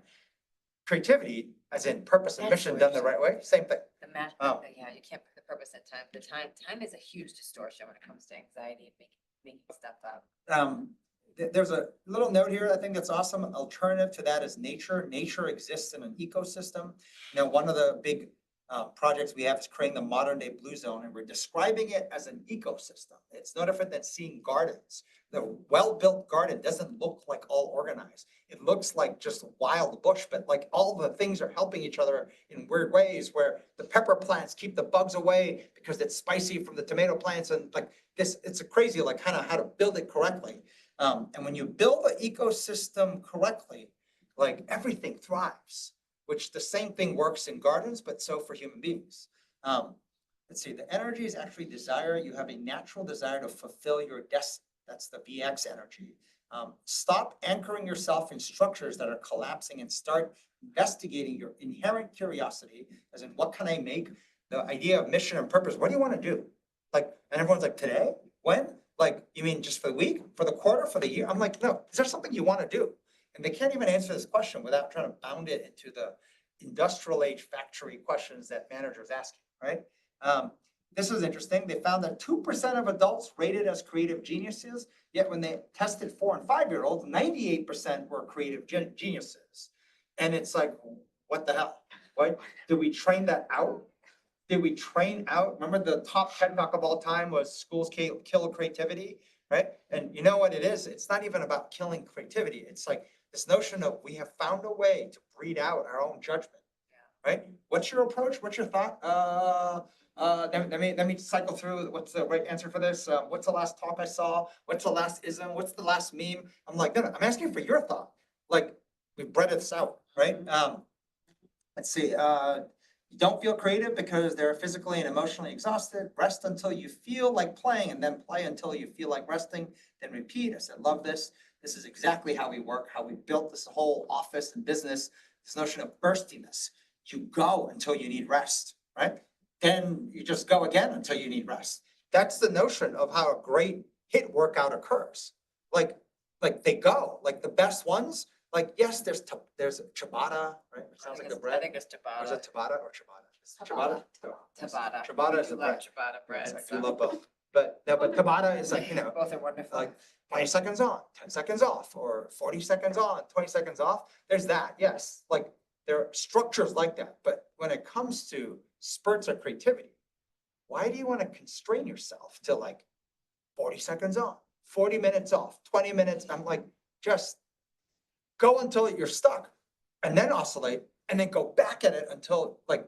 Creativity, as in purpose and mission done the right way, same thing. The match, yeah, you can't put the purpose in time. The time is a huge distortion when it comes to anxiety and making stuff up. There's a little note here I think that's awesome. Alternative to that is nature. Nature exists in an ecosystem. You know, one of the big projects we have is creating the modern day blue zone, and we're describing it as an ecosystem. It's no different than seeing gardens. The well-built garden doesn't look like all organized. It looks like just wild bush, but like all the things are helping each other in weird ways, where the pepper plants keep the bugs away because it's spicy from the tomato plants, and like this, it's a crazy like kind of how to build it correctly. And when you build an ecosystem correctly, like everything thrives, which the same thing works in gardens, but so for human beings. Let's see, the energy is actually desire. You have a natural desire to fulfill your destiny. That's the VX energy. Stop anchoring yourself in structures that are collapsing and start investigating your inherent curiosity, as in what can I make? The idea of mission and purpose. What do you want to do? Like, and everyone's like, today? When? Like, you mean just for the week, for the quarter, for the year? I'm like, no, is there something you want to do? And they can't even answer this question without trying to bound it into the industrial age factory questions that managers ask, right? This is interesting. They found that 2% of adults rated as creative geniuses, yet when they tested 4 and 5-year-olds, 98% were creative geniuses. And it's like, what the hell? What? Did we train that out? Did we train out? Remember the top TED Talk of all time was schools kill creativity, right? And you know what it is? It's not even about killing creativity. It's like this notion of we have found a way to breed out our own judgment, right? What's your approach? What's your thought? Let me cycle through. What's the right answer for this? What's the last talk I saw? What's the last ism? What's the last meme? I'm like, no, I'm asking for your thought. Like we bred this out, right? Let's see. You don't feel creative because they're physically and emotionally exhausted. Rest until you feel like playing, and then play until you feel like resting. Then repeat. I said, love this. This is exactly how we work, how we built this whole office and business, this notion of burstiness. You go until you need rest, right? Then you just go again until you need rest. That's the notion of how a great hit workout occurs. Like they go, like the best ones. Like, yes, there's ciabatta, right? It sounds like a bread. I think it's ciabatta. Or is it ciabatta or ciabatta? Ciabatta. Ciabatta is the bread. Ciabatta bread. I do love both. but Tabata is like, Both are wonderful. like 20 seconds on, 10 seconds off, or 40 seconds on, 20 seconds off. There's that, yes. Like there are structures like that. But when it comes to spurts of creativity, why do you want to constrain yourself to like 40 seconds on, 40 minutes off, 20 minutes? I'm like, just go until you're stuck and then oscillate and then go back at it until like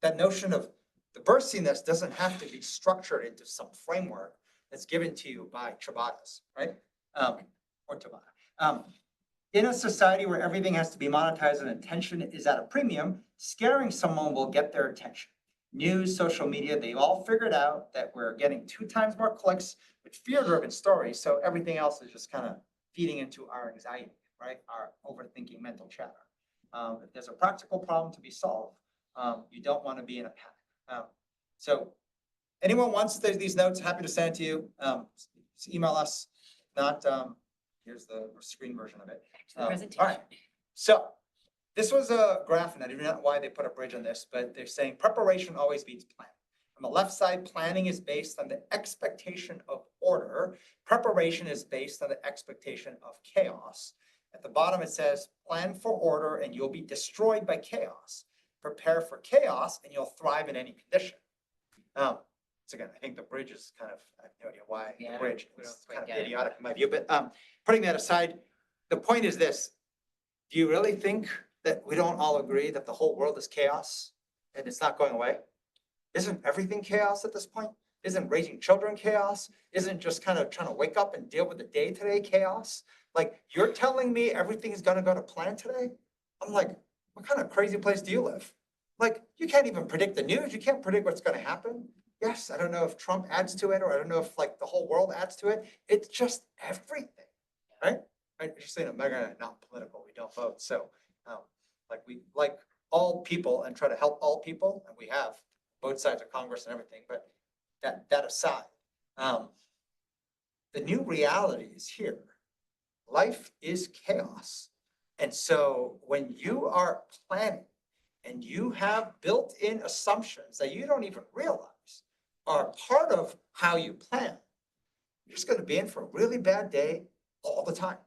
that notion of the burstiness doesn't have to be structured into some framework that's given to you by Tabatas, right? Or Tabata. In a society where everything has to be monetized and attention is at a premium, scaring someone will get their attention. News, social media, they've all figured out that we're getting 2 times more clicks with fear-driven stories. So everything else is just kind of feeding into our anxiety, right? Our overthinking mental chatter. If there's a practical problem to be solved, you don't want to be in a panic. So anyone wants these notes, happy to send it to you. Just email us. Not, here's the screen version of it. The presentation. All right. So this was a graph, and I don't know why they put a bridge on this, but they're saying preparation always beats planning. On the left side, planning is based on the expectation of order. Preparation is based on the expectation of chaos. At the bottom, it says, plan for order and you'll be destroyed by chaos. Prepare for chaos and you'll thrive in any condition. So again, I think the bridge is kind of, I have no idea why the bridge is kind of idiotic in my view, but putting that aside, the point is this. Do you really think that we don't all agree that the whole world is chaos and it's not going away? Isn't everything chaos at this point? Isn't raising children chaos? Isn't just kind of trying to wake up and deal with the day today chaos? Like, you're telling me everything's gonna go to plan today? I'm like, what kind of crazy place do you live? Like, you can't even predict the news. You can't predict what's gonna happen. Yes, I don't know if Trump adds to it, or I don't know if like the whole world adds to it. It's just everything, right? I just saying, America, not political, we don't vote. So like we like all people and try to help all people, and we have both sides of Congress and everything, but that aside, the new reality is here. Life is chaos. And so when you are planning and you have built-in assumptions that you don't even realize are part of how you plan, you're just gonna be in for a really bad day all the time.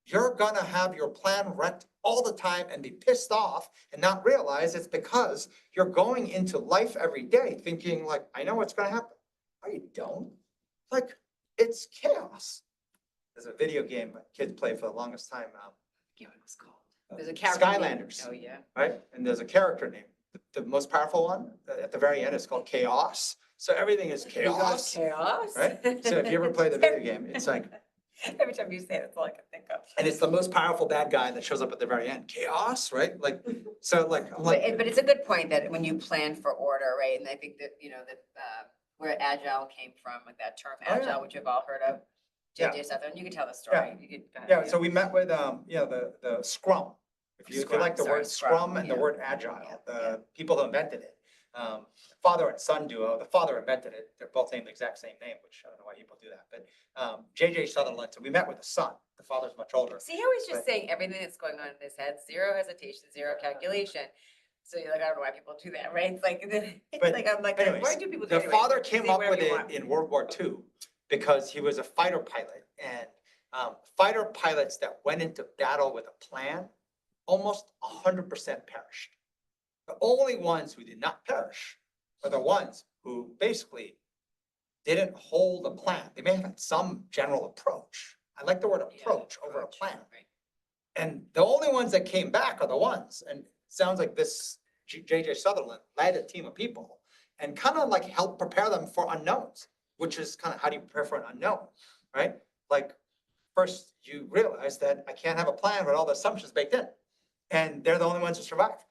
You're gonna have your plan wrecked all the time and be pissed off and not realize it's because you're going into life every day thinking like, I know what's gonna happen. No, you don't. Like, it's chaos. There's a video game kids play for the longest time. What it was called. There's a character. Skylanders. Oh, yeah. Right? And there's a character name. The most powerful one at the very end is called Chaos. So everything is chaos. Chaos. Right? So if you ever play the video game, it's like, every time you say it, that's all I can think of. and it's the most powerful bad guy that shows up at the very end. Chaos, right? Like, so like, I'm like, But it's a good point that when you plan for order, right? And I think that, where Agile came from, like that term Oh, yeah. Agile, which you've all heard of. Yeah. JJ Sutherland, you can tell the story. You could, go ahead, yeah, so we met with, the Scrum. If you like the word Scrum and the yeah. word Agile, Yeah, the people who invented it. Father and son duo, the father invented it. They're both named the exact same name, which I don't know why people do that, but JJ Sutherland, so we met with the son. The father's much older. See how he's just saying everything that's going on in his head, zero hesitation, zero calculation. So you're like, I don't know why people do that, right? It's like, But like, I'm like, anyways, why do people do The that? Anyway, father say came up whatever with you it want. in World War II because he was a fighter pilot, and fighter pilots that went into battle with a plan, almost 100% perished. The only ones who did not perish are the ones who basically didn't hold a plan. They may have had some general approach. I like the word Yeah, approach over a plan. right. And the only ones that came back are the ones, and it sounds like this JJ Sutherland led a team of people and kind of like helped prepare them for unknowns, which is kind of how do you prepare for an unknown, right? Like, first you realize that I can't have a plan with all the assumptions baked in, and they're the only ones who survived.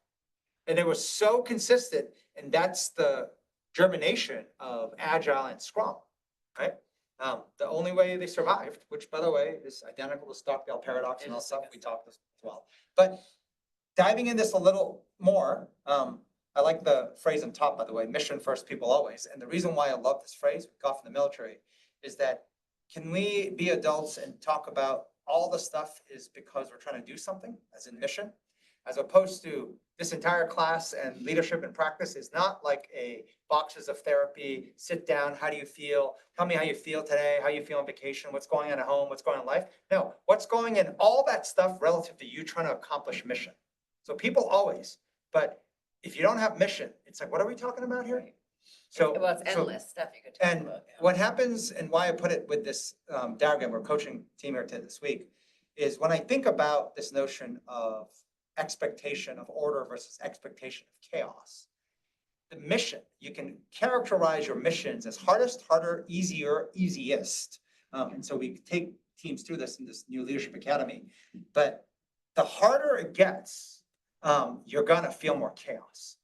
And it was so consistent, and that's the germination of Agile and Scrum, right? The only way they survived, which by the way is identical to Stockdale paradox and all stuff we talked as well. But diving in this a little more, I like the phrase on top, by the way, mission first, people always. And the reason why I love this phrase, we got from the military, is that can we be adults and talk about all the stuff is because we're trying to do something, as in mission? as opposed to this entire class and leadership and practice is not like a boxes of therapy, sit down, how do you feel? Tell me how you feel today, how you feel on vacation, what's going on at home, what's going on in life. No, what's going in all that stuff relative to you trying to accomplish mission. So people always, but if you don't have mission, it's like, what are we talking about here? So, Well, it's so- endless stuff you could talk and about. what happens and why I put it with this diagram we're coaching team here this week is when I think about this notion of expectation of order versus expectation of chaos. The mission, you can characterize your missions as hardest, harder, easier, easiest. And so we take teams through this in this new leadership academy. But the harder it gets, you're gonna feel more chaos.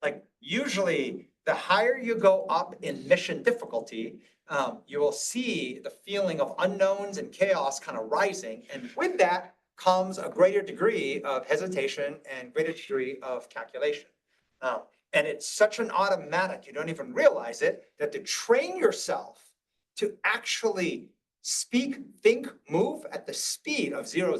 Like usually the higher you go up in mission difficulty, you will see the feeling of unknowns and chaos kind of rising. And with that comes a greater degree of hesitation and greater degree of calculation. And it's such an automatic, you don't even realize it, that to train yourself to actually speak, think, move at the speed of 0,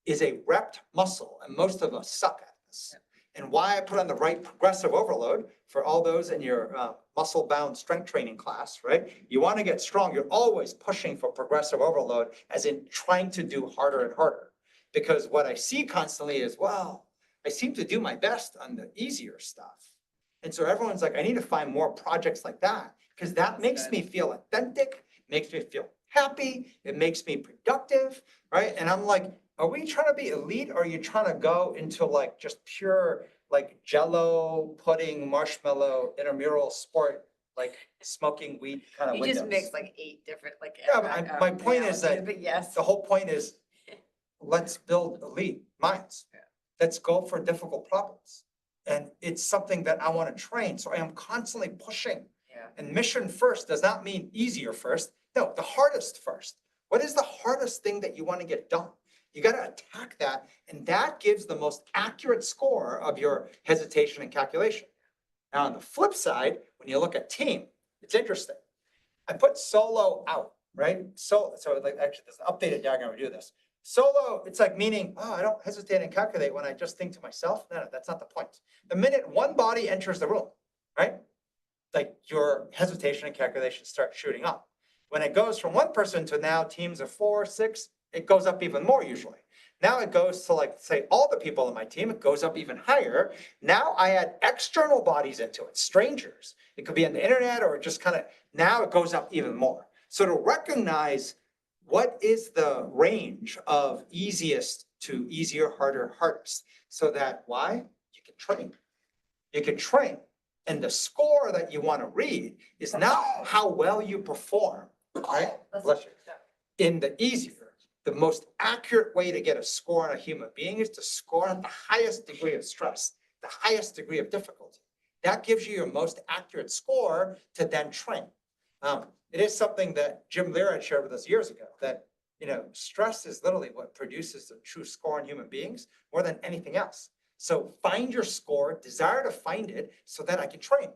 is a repped muscle. And most of us suck at this. And why I put on the right progressive overload for all those in your muscle-bound strength training class, right? You want to get strong. You're always pushing for progressive overload, as in trying to do harder and harder. Because what I see constantly is, well, I seem to do my best on the easier stuff. And so everyone's like, I need to find more projects like that, because that makes me feel authentic, makes me feel happy, it makes me productive, right? And I'm like, are we trying to be elite, or are you trying to go into like just pure like Jello, pudding, marshmallow, intramural sport, like smoking weed kind of You windows? just mix like 8 different, like. Yeah, but my point is that But yes. the whole point is, let's build elite minds. Yeah. Let's go for difficult problems. And it's something that I want to train. So I am constantly pushing. Yeah. And mission first does not mean easier first. No, the hardest first. What is the hardest thing that you want to get done? You got to attack that. And that gives the most accurate score of your hesitation and calculation. Now, on the flip side, when you look at team, it's interesting. I put solo out, right? So like actually, there's an updated diagram to do this. Solo, it's like meaning, oh, I don't hesitate and calculate when I just think to myself. No, that's not the point. The minute one body enters the room, right? Like your hesitation and calculation start shooting up. When it goes from one person to now teams of 4, 6, it goes up even more usually. Now it goes to like, say, all the people on my team, it goes up even higher. Now I add external bodies into it, strangers. It could be on the internet or just kind of, now it goes up even more. So to recognize what is the range of easiest to easier, harder, hardest, so that why? You can train. You can train. And the score that you want to read is not how well you perform, right? Bless you. In the easier, the most accurate way to get a score on a human being is to score at the highest degree of stress, the highest degree of difficulty. That gives you your most accurate score to then train. It is something that Jim Lear had shared with us years ago, that stress is literally what produces the true score in human beings more than anything else. So find your score, desire to find it so that I can train.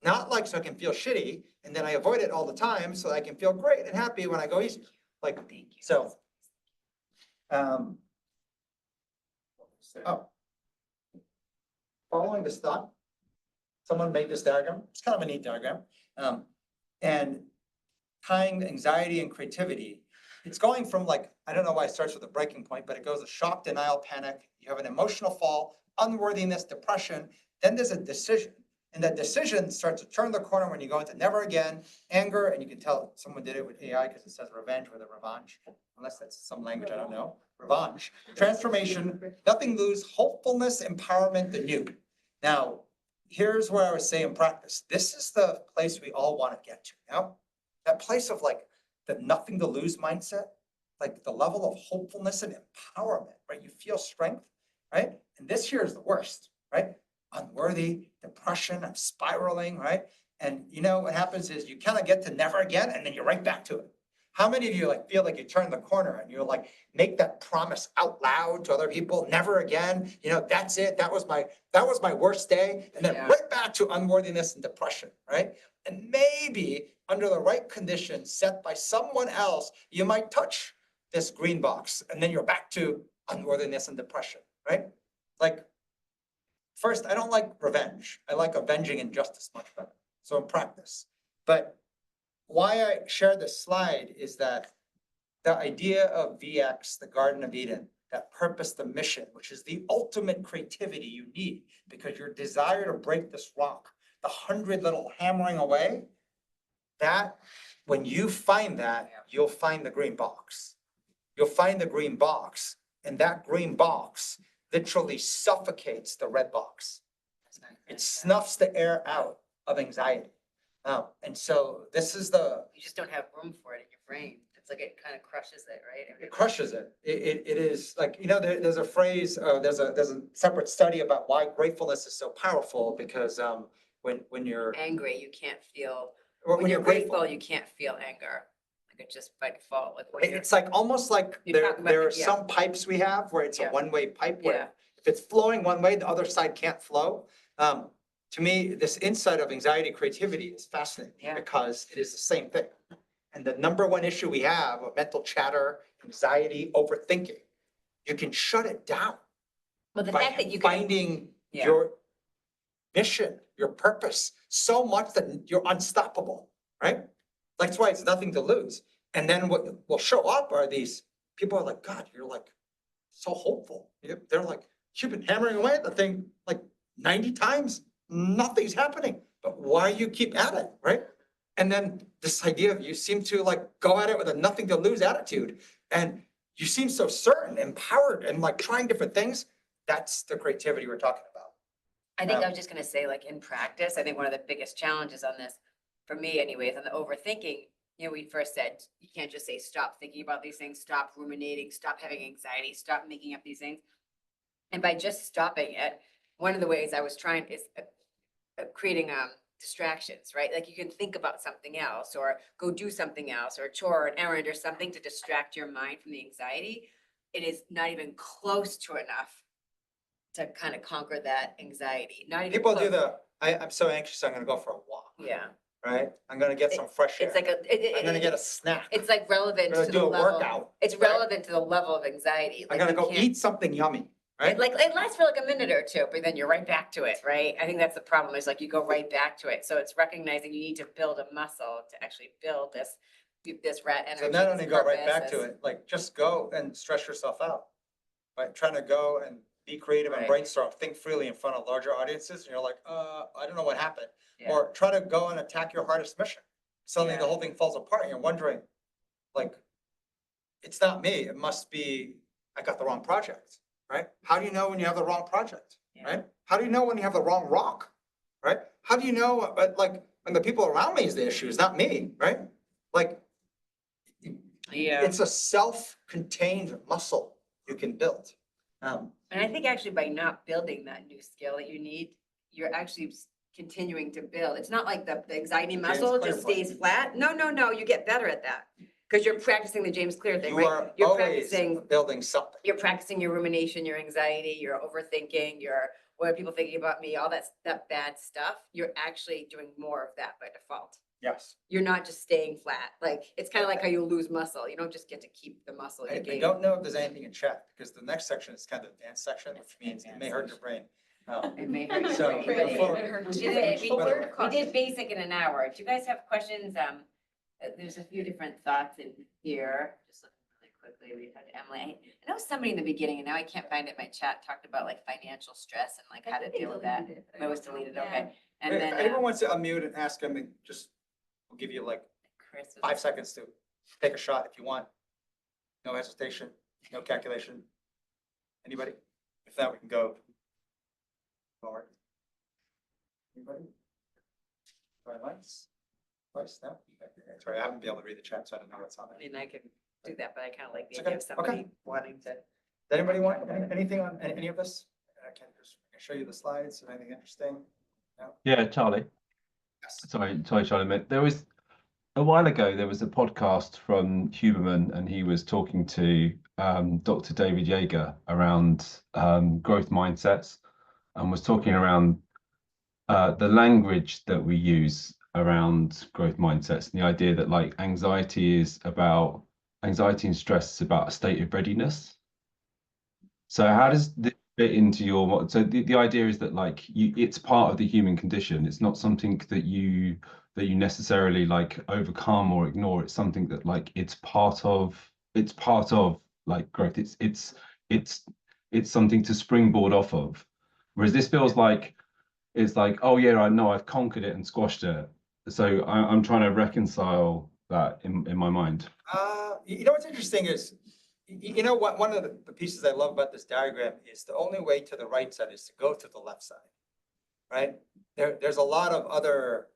Not like so I can feel shitty and then I avoid it all the time so I can feel great and happy when I go easy. Like, so, following this thought, someone made this diagram. It's kind of a neat diagram. And tying anxiety and creativity, it's going from like, I don't know why it starts with a breaking point, but it goes to shock, denial, panic. You have an emotional fall, unworthiness, depression. Then there's a decision. And that decision starts to turn the corner when you go into never again, anger, and you can tell someone did it with AI because it says revenge with a revanche, unless that's some language I don't know. Revanche, transformation, nothing lose, hopefulness, empowerment, the new. Now, here's where I would say in practice, this is the place we all want to get to, that place of like the nothing to lose mindset, like the level of hopefulness and empowerment, right? You feel strength, right? And this here is the worst, right? Unworthy, depression, I'm spiraling, right? And what happens is you kind of get to never again and then you're right back to it. How many of you like feel like you turn the corner and you're like, make that promise out loud to other people, never again, that's it. That was my worst day. And then right back to unworthiness and depression, right? And maybe under the right conditions set by someone else, you might touch this green box and then you're back to unworthiness and depression. right? Like, first, I don't like revenge. I like avenging injustice much better. So in practice, but why I share this slide is that the idea of VX, the Garden of Eden, that purpose, the mission, which is the ultimate creativity you need because your desire to break this rock, the 100 little hammering away, that when you find that, you'll find the green box. You'll find the green box, and that green box literally suffocates the red box. It snuffs the air out of anxiety. And so this is You just don't have room for it in your brain. It's like it kind of crushes it, right? it crushes it. It is like, there's a phrase, there's a separate study about why gratefulness is so powerful because when you're Angry, you can't feel, or when you're grateful, you can't feel anger. Like it just by default, like when you're, it's like almost like You're there talking about there are the- yeah. some pipes we have where it's a Yeah. one-way pipe where Yeah. if it's flowing one way, the other side can't flow. To me, this insight of anxiety creativity is fascinating Yeah. because it is the same thing. And the number one issue we have of mental chatter, anxiety, overthinking, you can shut it down well, the by fact that you can, finding Yeah. your mission, your purpose, so much that you're unstoppable, right? That's why it's nothing to lose. And then what will show up are these people are like, God, you're like so hopeful. They're like, you've been hammering away at the thing like 90 times, nothing's happening. But why you keep at it, right? And then this idea of you seem to like go at it with a nothing to lose attitude. And you seem so certain, empowered, and like trying different things. That's the creativity we're talking about. I think I was just gonna say, like, in practice, I think one of the biggest challenges on this, for me anyways, on the overthinking, we first said, you can't just say, stop thinking about these things, stop ruminating, stop having anxiety, stop making up these things. And by just stopping it, one of the ways I was trying is creating distractions, right? Like you can think about something else or go do something else or a chore, or an errand or something to distract your mind from the anxiety. It is not even close to enough to kind of conquer that anxiety, not even People do close. I'm so anxious, I'm gonna go for a walk, Yeah, right? I'm gonna get some fresh air. it's like I'm gonna get a snack. it's like relevant I'm gonna to do the a level, workout. it's right? relevant to the level of anxiety. I'm Like gonna you go can't- eat something yummy, right? Like it lasts for like a minute or two, but then you're right back to it, right? I think that's the problem is like you go right back to it. So it's recognizing you need to build a muscle to actually build this rat energy. So not only this go right back purpose, to it, like just go and stress yourself out. By trying to go and be creative and Right. brainstorm, think freely in front of larger audiences, and you're like, I don't know what happened. Yeah. Or try to go and attack your hardest mission. Suddenly the Yeah. whole thing falls apart and you're wondering, like, it's not me, it must be, I got the wrong project, right? How do you know when you have the wrong project, Yeah. right? How do you know when you have the wrong rock, right? How do you know, like, when the people around me is the issue, it's not me, right? Like, Yeah. it's a self-contained muscle you can build. And I think actually by not building that new skill that you need, you're actually continuing to build. It's not like the anxiety James muscle Clear just point. stays flat. No, you get better at that. Because you're practicing the James Clear thing, You right? are You're always practicing, building something. you're practicing your rumination, your anxiety, your overthinking, your what are people thinking about me, all that bad stuff. You're actually doing more of that by default. Yes. You're not just staying flat. Like, it's kind of like how you lose muscle. You don't just get to keep the muscle you I gain. don't know if there's anything in chat, because the next section is kind of advanced section, which It's means it may advanced hurt your brain. It may hurt your So, brain, but before- we did basic in an hour. Do you guys have questions? There's a few different thoughts in here. Just looking really quickly. We had Emily. I know somebody in the beginning, and now I can't find it in my chat, talked about like financial stress and like how to deal with that. It was deleted, okay. And If then anyone wants to unmute and ask him, just, we'll give you like Chris was. 5 seconds to take a shot if you want. No hesitation, no calculation. Anybody? If not, we can go forward. Anybody? Try once, twice, no? Sorry, I haven't been able to read the chat, so I don't know what's on I it. mean, I can do that, but I kind of like the It's idea okay, of somebody okay. wanting to. Does anybody want anything on any of this? I can just show you the slides, or anything interesting? Yeah, Charlie. Yes. Sorry, Charlie. There was a while ago. There was a podcast from Huberman, and he was talking to Dr. David Yeager around growth mindsets, and was talking around the language that we use around growth mindsets, and the idea that like anxiety and stress is about a state of readiness. So how does fit into your, so the idea is that like it's part of the human condition. It's not something that you necessarily like overcome or ignore. It's something that like it's part of like growth. It's something to springboard off of. Whereas this feels like it's like, oh yeah, I know I've conquered it and squashed it. So I'm trying to reconcile that in my mind. You know, what's interesting is, you know what, one of the pieces I love about this diagram is the only way to the right side is to go to the left side, right? There's a lot of other,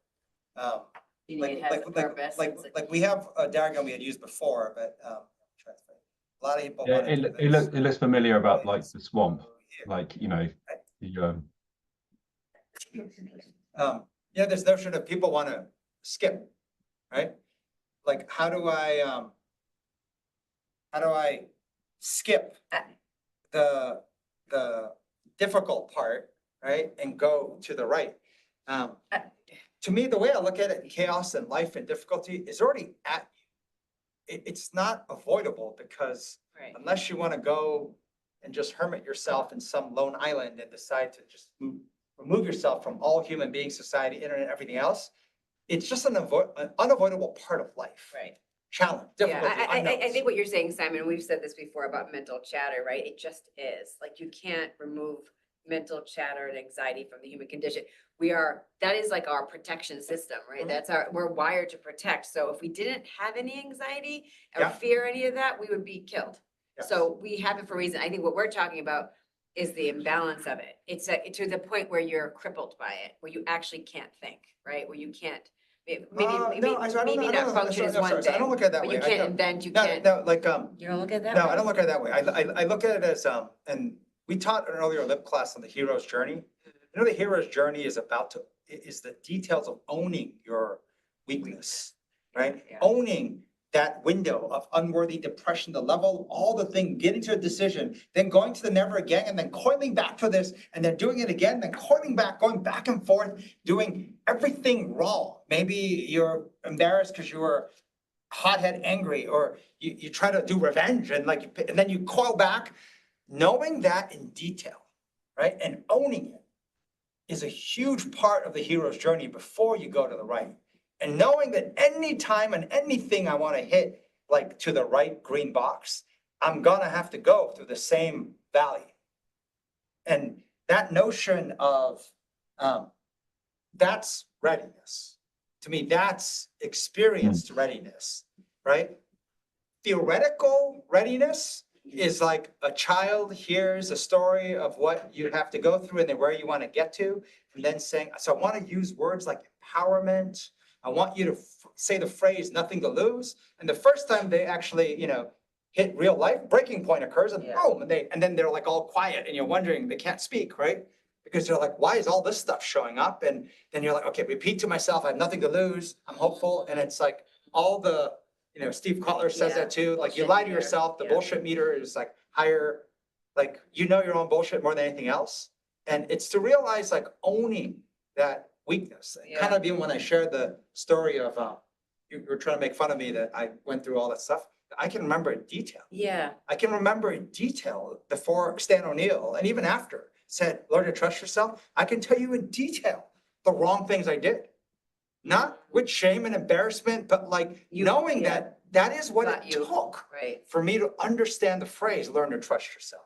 You need it has a purpose. like we have a diagram we had used before, but, a lot of people Yeah, want to do it this. looks familiar about Really, like the swamp, here. like you know, the, Yeah, this notion of people want to skip, right? Like, how do I skip the difficult part, right? And go to the right. To me, the way I look at it, chaos and life and difficulty is already at you. It's not avoidable because Right. unless you want to go and just hermit yourself in some lone island and decide to just remove yourself from all human beings, society, internet, everything else, it's just an unavoidable part of life. Right. Challenge, difficulty, Yeah, I unknowns. think what you're saying, Simon, we've said this before about mental chatter, right? It just is. Like, you can't remove mental chatter and anxiety from the human condition. That is like our protection system, right? Mhm. We're wired to protect. So if we didn't have any anxiety or Yeah. fear any of that, we would be killed. Yes. So we have it for a reason. I think what we're talking about is the imbalance of it. It's to the point where you're crippled by it, where you actually can't think, right? Where you can't, maybe not function is one I don't thing, look at it that but way. you I can't don't- invent, you No, can't, no, like, you don't look at that no, way? I don't look at it that way. I look at it as, and we taught an earlier lib class on the hero's journey. You know, the hero's journey is is the details of owning your weakness, right? Yeah. Owning that window of unworthy depression, the level, all the thing, getting to a decision, then going to the never again, and then coiling back to this, and then doing it again, then coiling back, going back and forth, doing everything wrong. Maybe you're embarrassed because you were hothead angry, or you try to do revenge, and and then you coil back. Knowing that in detail, right, and owning it is a huge part of the hero's journey before you go to the right. And knowing that any time and anything I want to hit, like to the right green box, I'm gonna have to go through the same valley. And that notion of, that's readiness. To me, that's experienced readiness, right? Theoretical readiness is like a child hears a story of what you have to go through and then where you want to get to, and then saying, so I want to use words like empowerment. I want you to say the phrase "nothing to lose." And the first time they actually, hit real life, breaking point occurs, and Yeah. boom, and then they're like all quiet, and you're wondering they can't speak, right? Because they're like, why is all this stuff showing up? And then you're like, okay, repeat to myself, I have nothing to lose. I'm hopeful, and it's like all the. Steve Kotler says Yeah, that too, like you bullshit lie to meter, yourself, the yeah. bullshit meter is like higher, like your own bullshit more than anything else. And it's to realize like owning that weakness. Yeah. Kind of even when I shared the story of, you were trying to make fun of me that I went through all that stuff. I can remember in detail. Yeah, I can remember in detail before Stan O'Neill and even after said, learn to trust yourself. I can tell you in detail the wrong things I did. Not with shame and embarrassment, but like knowing yeah. that is what Got it you. took right. for me to understand the phrase, learn to trust yourself.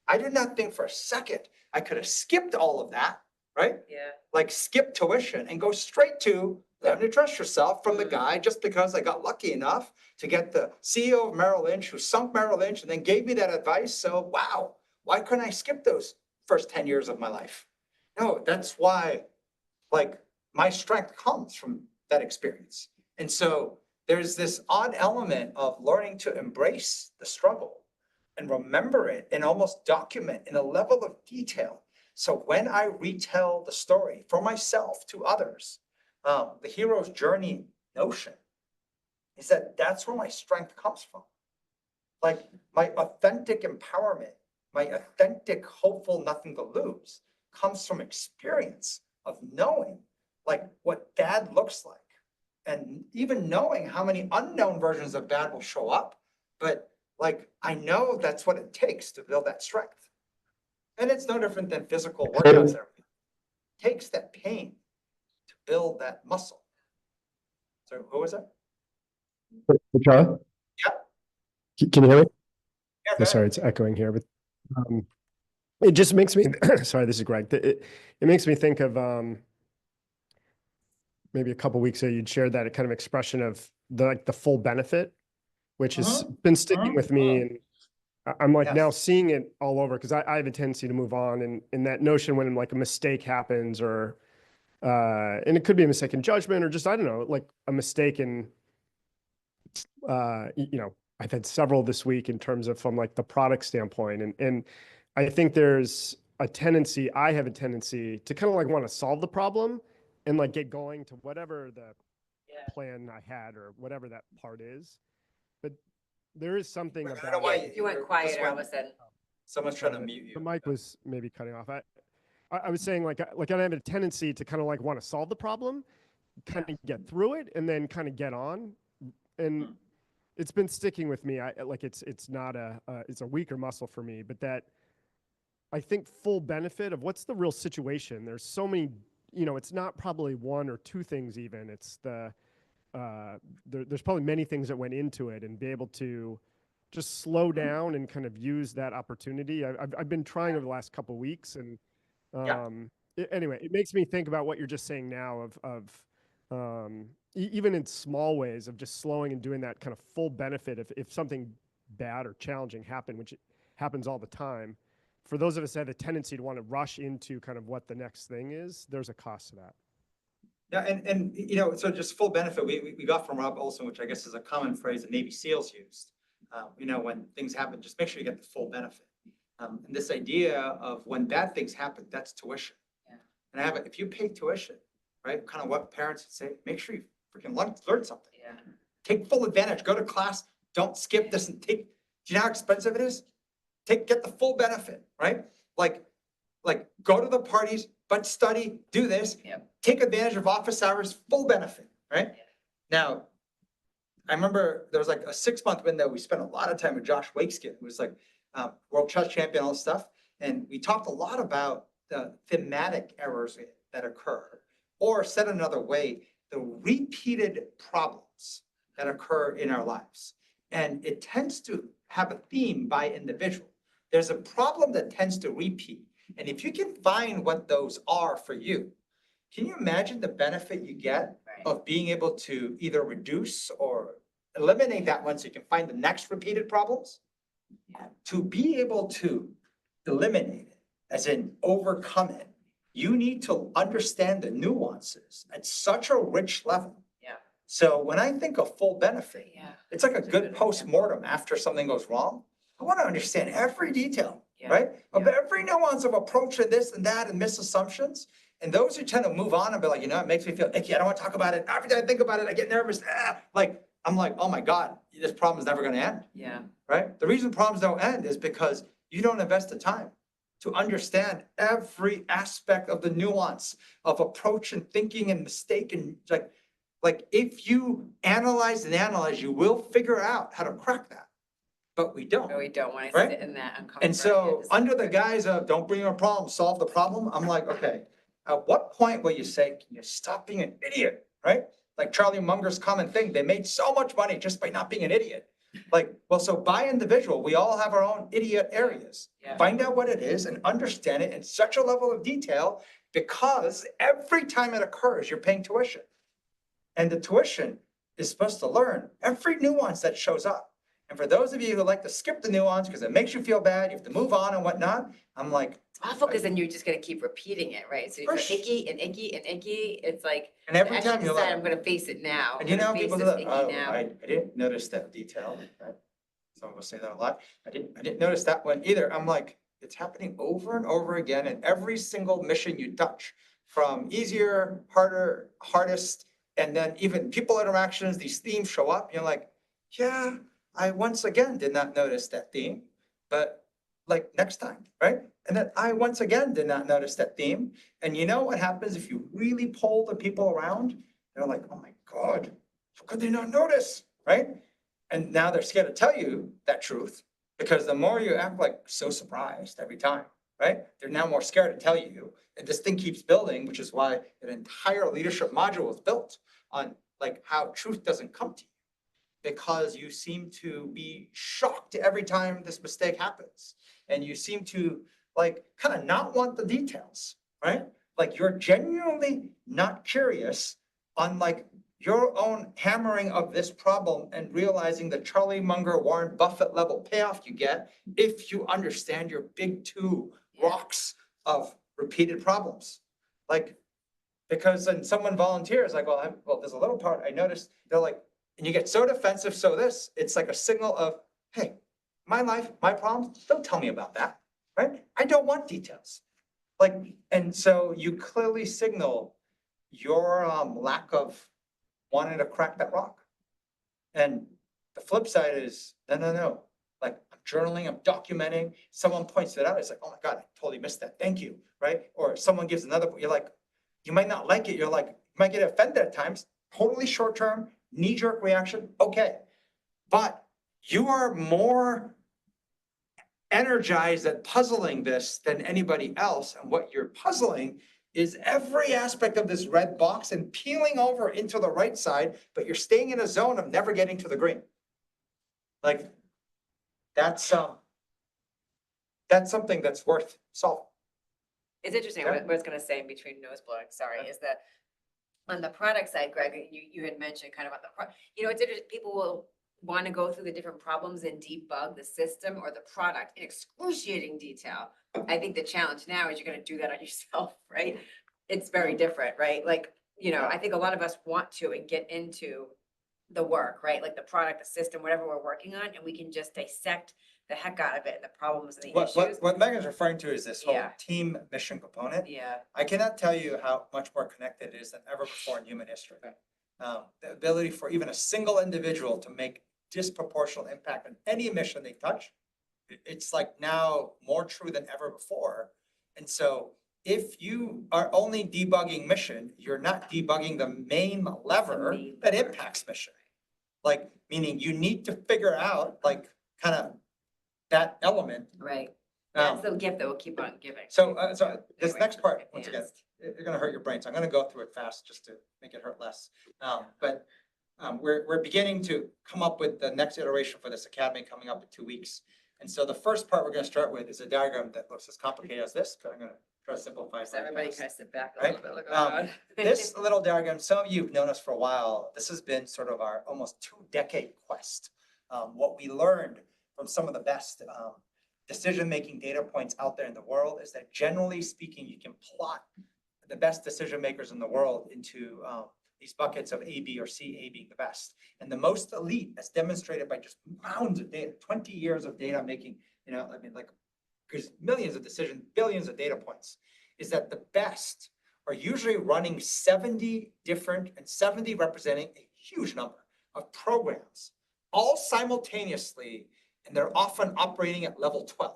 I did not think for a second I could have skipped all of that, right? Yeah, Like skip tuition and go straight to learn to trust yourself from the guy just because I got lucky enough to get the CEO of Merrill Lynch who sunk Merrill Lynch and then gave me that advice. So wow, why couldn't I skip those first 10 years of my life? No, that's why like my strength comes from that experience. And so there's this odd element of learning to embrace the struggle and remember it and almost document in a level of detail. So when I retell the story for myself to others, the hero's journey notion is that that's where my strength comes from. Like my authentic empowerment, my authentic hopeful nothing to lose comes from experience of knowing like what bad looks like, and even knowing how many unknown versions of bad will show up. But like, I know that's what it takes to build that strength. And it's no different than physical workouts. Takes that pain to build that muscle. So who was that? John? Yeah. Can you hear me? Yeah, Oh, sorry, it's echoing here, but it just makes me, sorry, this is Greg. It makes me think of maybe a couple weeks ago, you'd shared that kind of expression of the full benefit, which has been sticking with me. And I'm like now seeing it all over because I have a tendency to move on, and that notion when like a mistake happens or and it could be a mistake in judgment or just, I don't know, like a mistake in, I've had several this week in terms of from like the product standpoint. And I think there's a tendency, I have a tendency to kind of like want to solve the problem and like get going to whatever the plan I had or whatever that part is. But there is something I don't about know why If you went quieter all of a sudden. someone's trying to mute you. the mic was maybe cutting off. I was saying like I have a tendency to kind of like want to solve the problem, kind of get through it, and then kind of get on. And it's been sticking with me. It's not it's a weaker muscle for me, but that I think full benefit of what's the real situation. There's so many, it's not probably one or two things even. It's there's probably many things that went into it, and be able to just slow down and kind of use that opportunity. I've been trying over the last couple of weeks, and anyway, it makes me think about what you're just saying now of even in small ways of just slowing and doing that kind of full benefit if something bad or challenging happened, which happens all the time. For those of us that have a tendency to want to rush into kind of what the next thing is, there's a cost to that. Yeah, and so just full benefit, we got from Rob Olson, which I guess is a common phrase that Navy SEALs used. When things happen, just make sure you get the full benefit. And this idea of when bad things happen, that's tuition. Yeah. And if you pay tuition, right, kind of what parents would say, make sure you freaking learn something. Yeah. Take full advantage, go to class, don't skip this and do you know how expensive it is? Get the full benefit, right? Like go to the parties, but study, do this, take advantage of office hours, full benefit, right? Now, I remember there was like a 6-month window. We spent a lot of time with Josh Wakeskin, who was like world chess champion, all this stuff. And we talked a lot about the thematic errors that occur, or said another way, the repeated problems that occur in our lives. And it tends to have a theme by individual. There's a problem that tends to repeat. And if you can find what those are for you, can you imagine the benefit you get of being able to either reduce or eliminate that one so you can find the next repeated problems? To be able to eliminate it, as in overcome it, you need to understand the nuances at such a rich level. Yeah. So when I think of full benefit, it's like a good post-mortem after something goes wrong. I want to understand every detail, right? Of every nuance of approach to this and that and misassumptions. And those who tend to move on and be like, it makes me feel icky. I don't want to talk about it. Every time I think about it, I get nervous. I'm like, oh my God, this problem is never going to end. Yeah. Right? The reason problems don't end is because you don't invest the time to understand every aspect of the nuance of approach and thinking and mistake. And like if you analyze, you will figure out how to crack that. But we don't. No, we don't want to right? sit in that uncomfortable. And so under the guise of don't bring a problem, solve the problem, I'm like, okay, at what point will you say, can you stop being an idiot, right? Like Charlie Munger's common thing, they made so much money just by not being an idiot. Like, well, so by individual, we all have our own idiot areas. Yeah. Find out what it is and understand it in such a level of detail, because every time it occurs, you're paying tuition. And the tuition is supposed to learn every nuance that shows up. And for those of you who like to skip the nuance because it makes you feel bad, you have to move on and whatnot, I'm like, it's awful because then you're just gonna keep repeating it, right? So it's icky and icky and icky. It's like, and every time you're like, I'm gonna face it now. and I'm people gonna do face that, this oh, icky now. I didn't notice that detail, right? Someone will say that a lot. I didn't notice that one either. I'm like, it's happening over and over again in every single mission you touch, from easier, harder, hardest, and then even people interactions, these themes show up. You're like, yeah, I once again did not notice that theme, but like next time, right? And then I once again did not notice that theme. And you know what happens if you really poll the people around? They're like, oh my God, how could they not notice, right? And now they're scared to tell you that truth, because the more you act like so surprised every time, right? They're now more scared to tell you. And this thing keeps building, which is why an entire leadership module was built on like how truth doesn't come to you. Because you seem to be shocked every time this mistake happens. And you seem to like kind of not want the details, right? Like you're genuinely not curious on like your own hammering of this problem and realizing the Charlie Munger, Warren Buffett level payoff you get if you understand your big two rocks of repeated problems. Like, because then someone volunteers, like, well, there's a little part I noticed, they're like, and you get so defensive, so it's like a signal of, hey, my life, my problems, don't tell me about that, right? I don't want details. Like, and so you clearly signal your lack of wanting to crack that rock. And the flip side is, no. Like I'm journaling, I'm documenting, someone points it out, it's like, oh my God, I totally missed that, thank you, right? Or someone gives another, you're like, you might not like it, you're like, you might get offended at times, totally short-term, knee-jerk reaction, okay. But you are more energized at puzzling this than anybody else. And what you're puzzling is every aspect of this red box and peeling over into the right side, but you're staying in a zone of never getting to the green. Like that's something that's worth solving. It's interesting, Yeah. what I was gonna say in between nose blowing, sorry, is that on the product side, Greg, you had mentioned kind of on the, it's interesting, people will want to go through the different problems and debug the system or the product in excruciating detail. I think the challenge now is you're gonna do that on yourself, right? It's very different, right? Like, I think a lot of us want to and get into the work, right? Like the product, the system, whatever we're working on, and we can just dissect the heck out of it and the problems and the issues. What Megan's referring to is this whole Yeah. team mission component. Yeah, I cannot tell you how much more connected it is than ever before in human history. The ability for even a single individual to make disproportionate impact on any mission they touch, it's like now more true than ever before. And so if you are only debugging mission, you're not debugging the main lever that impacts mission. Like, meaning you need to figure out like kind of that element. right. That's the gift that will keep on giving. So this Anyway, next part, once again, advanced. you're gonna hurt your brain, so I'm gonna go through it fast just to make it hurt less. But we're beginning to come up with the next iteration for this academy coming up in 2 weeks. And so the first part we're gonna start with is a diagram that looks as complicated as this, but I'm gonna try to simplify it. So everybody kind of sit back a Right? little bit, look around. This little diagram, some of you have known us for a while. This has been sort of our almost 2-decade quest. What we learned from some of the best decision-making data points out there in the world is that generally speaking, you can plot the best decision makers in the world into these buckets of A, B, or C, A being the best. And the most elite, as demonstrated by just mounds of data, 20 years of data making, because millions of decisions, billions of data points, is that the best are usually running 70 different and 70 representing a huge number of programs, all simultaneously, and they're often operating at level 12.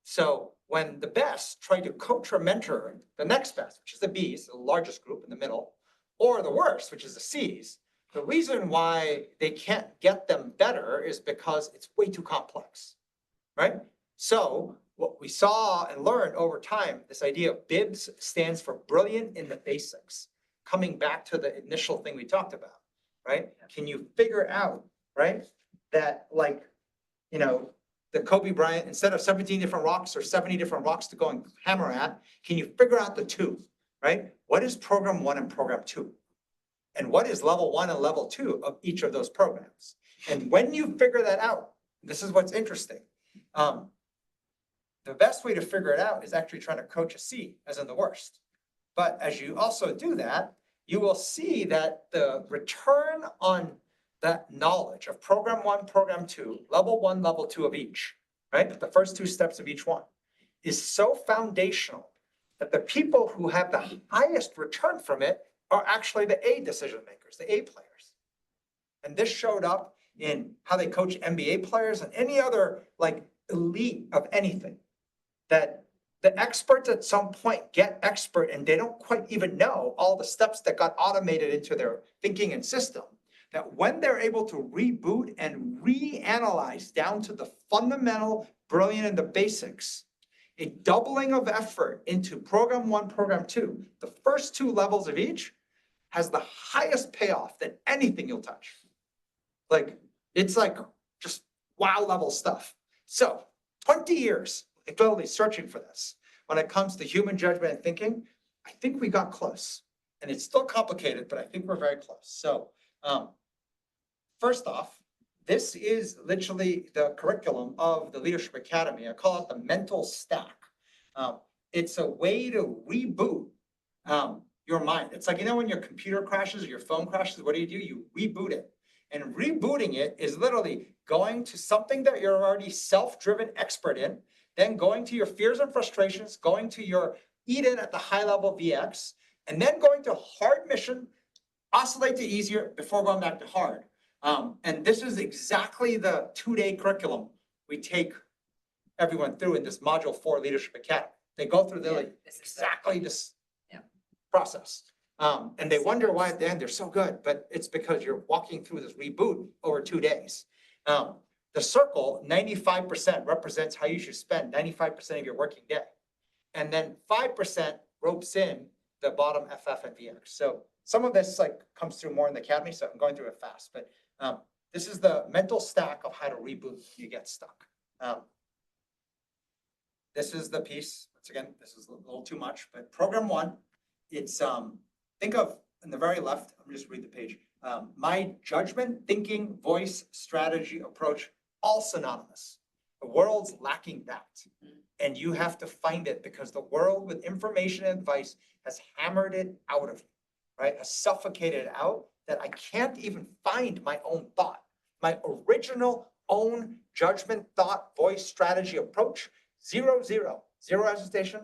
So when the best try to coach or mentor the next best, which is the Bs, the largest group in the middle, or the worst, which is the Cs, the reason why they can't get them better is because it's way too complex, right? So what we saw and learned over time, this idea of BIBS stands for brilliant in the basics, coming back to the initial thing we talked about, right? Can you figure out, right, that like, the Kobe Bryant, instead of 17 different rocks or 70 different rocks to go and hammer at, can you figure out the two, right? What is program 1 and program 2? And what is level 1 and level 2 of each of those programs? And when you figure that out, this is what's interesting. The best way to figure it out is actually trying to coach a C, as in the worst. But as you also do that, you will see that the return on that knowledge of program 1, program 2, level 1, level 2 of each, right? The first 2 steps of each one is so foundational that the people who have the highest return from it are actually the A decision makers, the A players. And this showed up in how they coach NBA players and any other like elite of anything, that the experts at some point get expert and they don't quite even know all the steps that got automated into their thinking and system. That when they're able to reboot and reanalyze down to the fundamental brilliant and the basics, a doubling of effort into program 1, program 2, the first 2 levels of each has the highest payoff than anything you'll touch. Like, it's like just wow level stuff. So 20 years, literally searching for this. When it comes to human judgment and thinking, I think we got close. And it's still complicated, but I think we're very close. So first off, this is literally the curriculum of the Leadership Academy. I call it the mental stack. It's a way to reboot your mind. It's like, when your computer crashes or your phone crashes, what do? You reboot it. And rebooting it is literally going to something that you're already self-driven expert in, then going to your fears and frustrations, going to your eat-in at the high level VX, and then going to hard mission, oscillate to easier before going back to hard. And this is exactly the 2-day curriculum we take everyone through in this module 4 Leadership Academy. They go through exactly this process. And they wonder why at the end they're so good, but it's because you're walking through this reboot over 2 days. The circle, 95% represents how you should spend 95% of your working day. And then 5% ropes in the bottom FF and VX. So some of this comes through more in the academy, so I'm going through it fast, but this is the mental stack of how to reboot if you get stuck. This is the piece, once again, this is a little too much, but program 1, it's, think of in the very left, I'm just read the page. My judgment, thinking, voice, strategy, approach, all synonymous. The world's lacking that. And you have to find it because the world with information and advice has hammered it out of you, right? Has suffocated it out that I can't even find my own thought. My original own judgment, thought, voice, strategy, approach, 0, 0, 0 hesitation,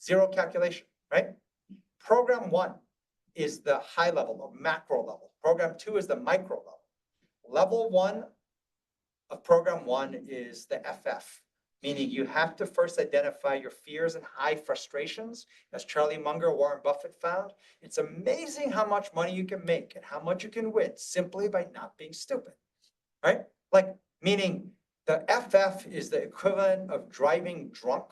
0 calculation, right? Program 1 is the high level or macro level. Program 2 is the micro level. Level 1 of program 1 is the FF, meaning you have to first identify your fears and high frustrations. As Charlie Munger, Warren Buffett found, it's amazing how much money you can make and how much you can win simply by not being stupid, right? Meaning the FF is the equivalent of driving drunk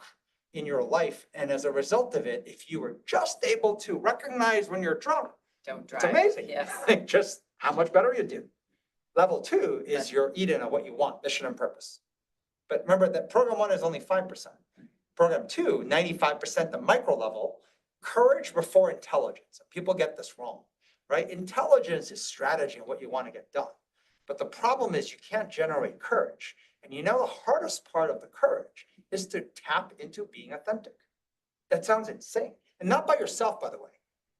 in your life. And as a result of it, if you were just able to recognize when you're drunk, Don't drive. it's amazing. Yes. Just how much better you do. Level 2 is your eat-in on what you want, mission and purpose. But remember that program 1 is only 5%. Program 2, 95%, the micro level, courage before intelligence. People get this wrong, right? Intelligence is strategy and what you want to get done. But the problem is you can't generate courage. And the hardest part of the courage is to tap into being authentic. That sounds insane. And not by yourself, by the way.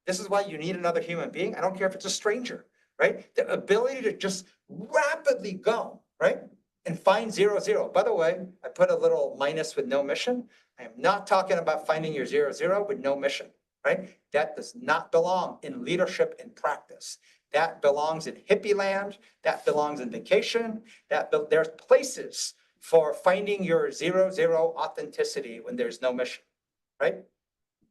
This is why you need another human being. I don't care if it's a stranger, right? The ability to just rapidly go, right? And find 0, 0. By the way, I put a little minus with no mission. I am not talking about finding your 0, 0 with no mission, right? That does not belong in leadership and practice. That belongs in hippie land. That belongs in vacation. There's places for finding your 0, 0 authenticity when there's no mission, right?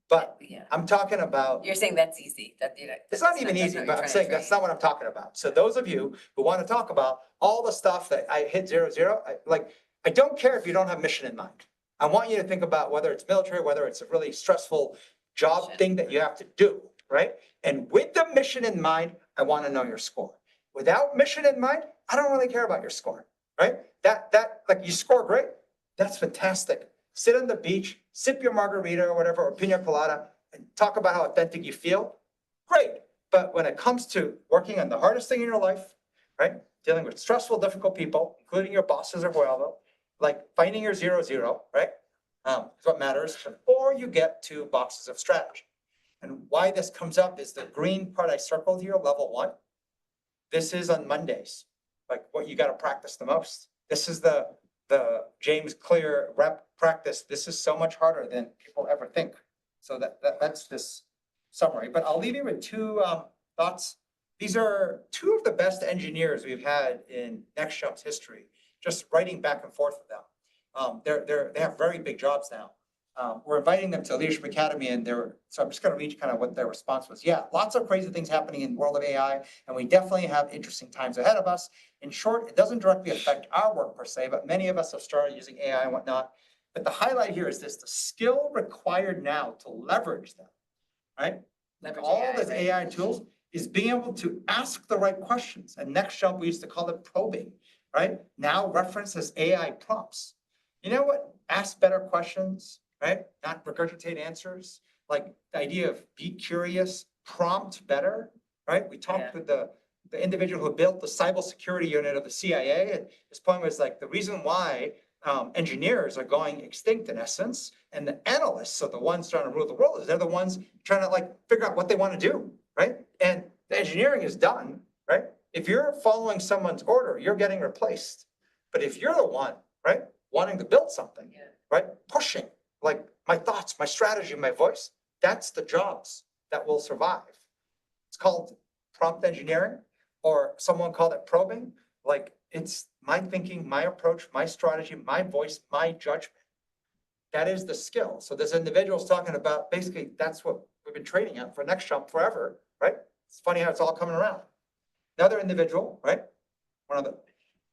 But I'm talking about. You're saying that's easy. It's not even easy, but I'm saying that's not what I'm talking about. So those of you who want to talk about all the stuff that I hit 0, 0, I don't care if you don't have mission in mind. I want you to think about whether it's military, whether it's a really stressful job thing that you have to do, right? And with the mission in mind, I want to know your score. Without mission in mind, I don't really care about your score, right? You score great. That's fantastic. Sit on the beach, sip your margarita or whatever, or pina colada, and talk about how authentic you feel. Great. But when it comes to working on the hardest thing in your life, right? Dealing with stressful, difficult people, including your bosses or whoever, finding your 0, 0, right? Is what matters. Or you get 2 boxes of strategy. And why this comes up is the green part I circled here, level 1. This is on Mondays, what you got to practice the most. This is the James Clear rep practice. This is so much harder than people ever think. So that's this summary. But I'll leave you with 2 thoughts. These are 2 of the best engineers we've had in Next Jump's history, just writing back and forth with them. They have very big jobs now. We're inviting them to Leadership Academy, and so I'm just going to read kind of what their response was. Yeah, lots of crazy things happening in the world of AI, and we definitely have interesting times ahead of us. In short, it doesn't directly affect our work per se, but many of us have started using AI and whatnot. But the highlight here is this, the skill required now to leverage them, right? Like Leverage all AI, these right? AI tools is being able to ask the right questions. And next jump, we used to call it probing, right? Now referenced as AI prompts. You know what? Ask better questions, right? Not regurgitate answers. Like the idea of be curious, prompt better, right? We talked with the individual who built the cybersecurity unit of the CIA. And his point was like the reason why engineers are going extinct in essence, and the analysts are the ones trying to rule the world, is they're the ones trying to like figure out what they want to do, right? And the engineering is done, right? If you're following someone's order, you're getting replaced. But if you're the one, right, wanting to build something, right, pushing like my thoughts, my strategy, my voice, that's the jobs that will survive. It's called prompt engineering, or someone called it probing. Like it's my thinking, my approach, my strategy, my voice, my judgment. That is the skill. So this individual is talking about basically that's what we've been training at for Next Jump forever, right? It's funny how it's all coming around. Another individual, right?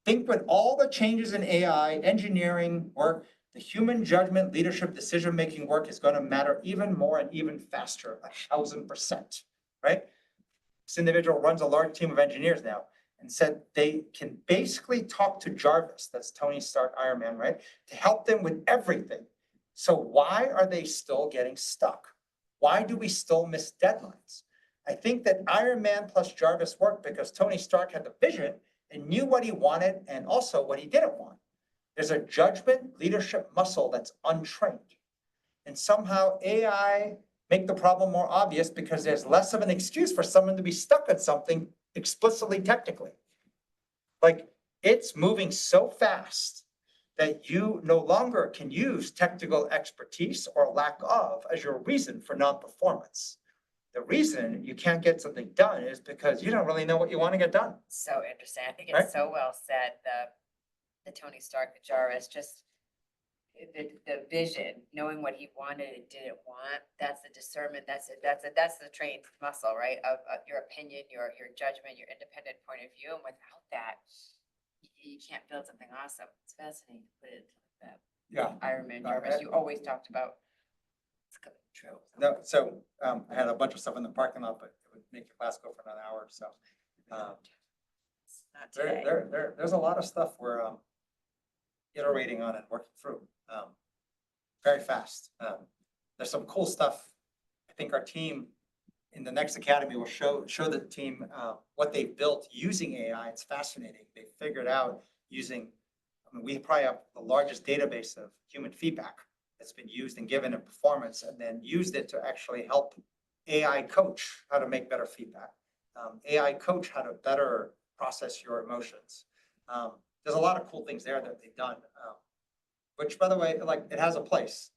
Think with all the changes in AI, engineering work, the human judgment, leadership, decision-making work is going to matter even more and even faster, 1,000%, right? This individual runs a large team of engineers now and said they can basically talk to Jarvis, that's Tony Stark, Iron Man, right? To help them with everything. So why are they still getting stuck? Why do we still miss deadlines? I think that Iron Man plus Jarvis worked because Tony Stark had the vision and knew what he wanted and also what he didn't want. There's a judgment leadership muscle that's untrained. And somehow AI make the problem more obvious because there's less of an excuse for someone to be stuck at something explicitly technically. Like it's moving so fast that you no longer can use technical expertise or lack of as your reason for non-performance. The reason you can't get something done is because you don't really know what you want to get done. So interesting. I think Right? it's so well said, the Tony Stark, the Jarvis, just the vision, knowing what he wanted and didn't want, that's the discernment, that's the trained muscle, right? Of your opinion, your judgment, your independent point of view. And without that, you can't build something awesome. It's fascinating to put it like that. Yeah. Iron Man, Jarvis, you always talked about. It's coming true. No, so I had a bunch of stuff in the parking lot, but it would make your class go for another hour. So Not today. there's a lot of stuff we're iterating on and working through very fast. There's some cool stuff. I think our team in the next academy will show the team what they've built using AI. It's fascinating. They figured out using, I mean, we probably have the largest database of human feedback that's been used and given in performance, and then used it to actually help AI coach how to make better feedback. AI coach how to better process your emotions. There's a lot of cool things there that they've done, which by the way, like it has a place,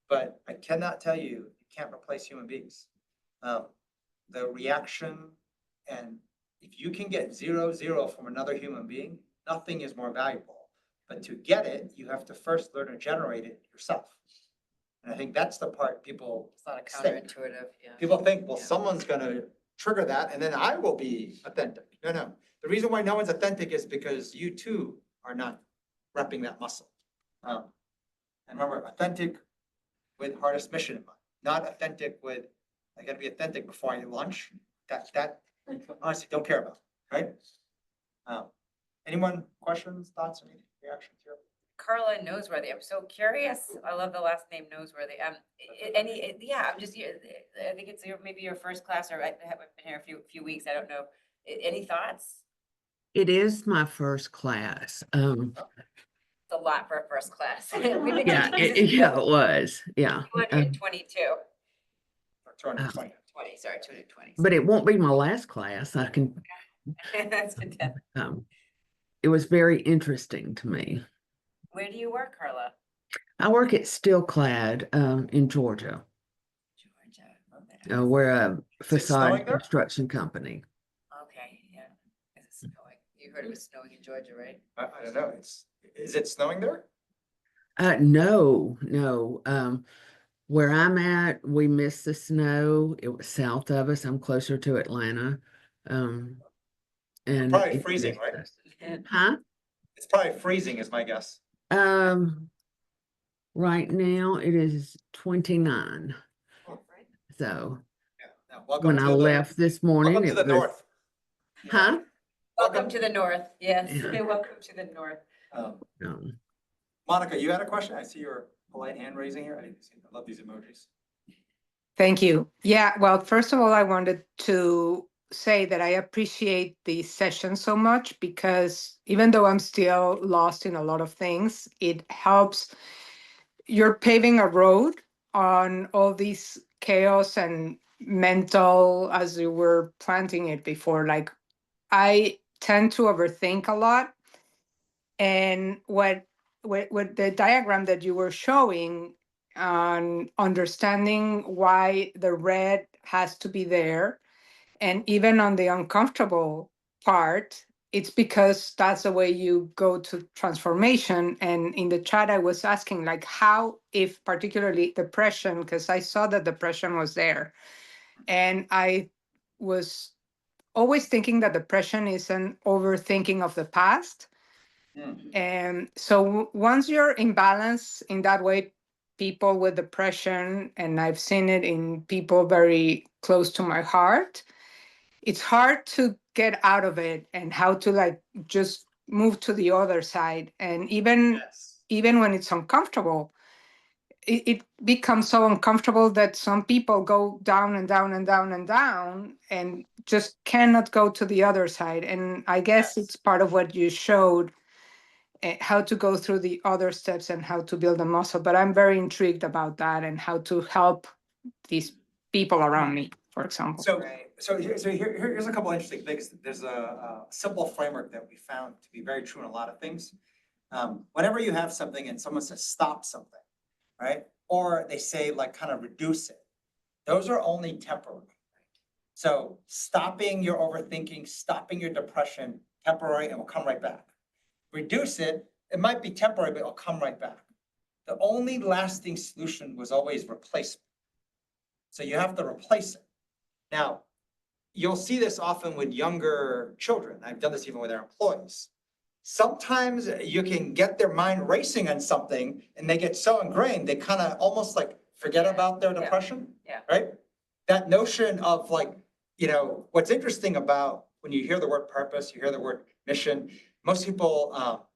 but I cannot tell you, you can't replace human beings. The reaction, and if you can get 0-0 from another human being, nothing is more valuable. But to get it, you have to first learn to generate it yourself. And I think that's the part people It's a lot of think. counterintuitive, yeah. People think, well, Yeah. someone's gonna trigger that and then I will be authentic. No. The reason why no one's authentic is because you too are not repping that muscle. And remember, authentic with hardest mission in mind, not authentic with, I gotta be authentic before I eat lunch. That honestly don't care about, right? Anyone questions, thoughts, any reactions here? Carla Noseworthy, I'm so curious. I love the last name Noseworthy. I'm just, I think it's maybe your first class, or I haven't been here a few weeks. I don't know. Any thoughts? It is my first class. It's a lot for a first class. We've been Yeah, teaching since it was. Yeah. 222. Or 220. 220. But it won't be my last class. I can, That's fantastic. it was very interesting to me. Where do you work, Carla? I work at Steelclad in Georgia. Georgia. Okay. We're a snowing facade there? construction company. Okay, yeah. Is it snowing? You heard it was snowing in Georgia, right? I don't know, is it snowing there? No. Where I'm at, we missed the snow. It was south of us. I'm closer to Atlanta. And Probably it freezing, missed right? us. Huh? It's probably freezing is my guess. Right now, it is 29. Oh, So yeah, welcome when to I the, left this morning, welcome to it the was, north. huh? Welcome to the north, yes, Yeah. welcome to the north. Um, No. Monica, you had a question? I see your polite hand raising here. I love these emojis. Thank you. Yeah, well, first of all, I wanted to say that I appreciate the session so much because even though I'm still lost in a lot of things, it helps. You're paving a road on all these chaos and mental as you were planting it before. Like I tend to overthink a lot. And what the diagram that you were showing on understanding why the red has to be there, and even on the uncomfortable part, it's because that's the way you go to transformation. And in the chat, I was asking, like, how, if particularly depression, because I saw that depression was there, and I was always thinking that depression is an overthinking of the past. And so once you're in balance in that way, people with depression, and I've seen it in people very close to my heart, it's hard to get out of it and how to like just move to the other side. And even when it's uncomfortable, it becomes so uncomfortable that some people go down and down and down and down and just cannot go to the other side. And I guess it's part of what you showed, how to go through the other steps and how to build a muscle. But I'm very intrigued about that and how to help these people around me, for example. So, here's a couple interesting things. There's a simple framework that we found to be very true in a lot of things. Whenever you have something and someone says, stop something, right? Or they say like kind of reduce it. Those are only temporary. So stopping your overthinking, stopping your depression, temporary, and will come right back. Reduce it, it might be temporary, but it'll come right back. The only lasting solution was always replacement. So you have to replace it. Now, you'll see this often with younger children. I've done this even with our employees. Sometimes you can get their mind racing on something and they get so ingrained, they kind of almost like forget about their depression. Yeah. Right? That notion of like, what's interesting about when you hear the word purpose, you hear the word mission, most people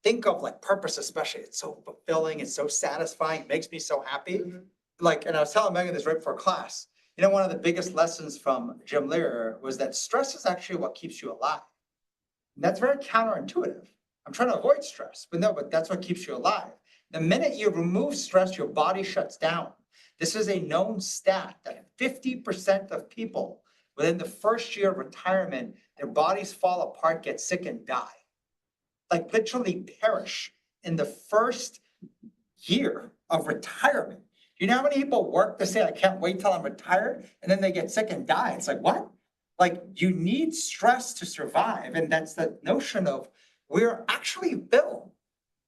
think of like purpose, especially. It's so fulfilling, it's so satisfying, it makes me so happy. Like, and I was telling Megan this right before class, one of the biggest lessons from Jim Lear was that stress is actually what keeps you alive. And that's very counterintuitive. I'm trying to avoid stress, but that's what keeps you alive. The minute you remove stress, your body shuts down. This is a known stat that 50% of people within the first year of retirement, their bodies fall apart, get sick, and die. Like literally perish in the first year of retirement. You know how many people work to say, I can't wait till I'm retired, and then they get sick and die? It's like, what? Like, you need stress to survive. And that's the notion of we're actually built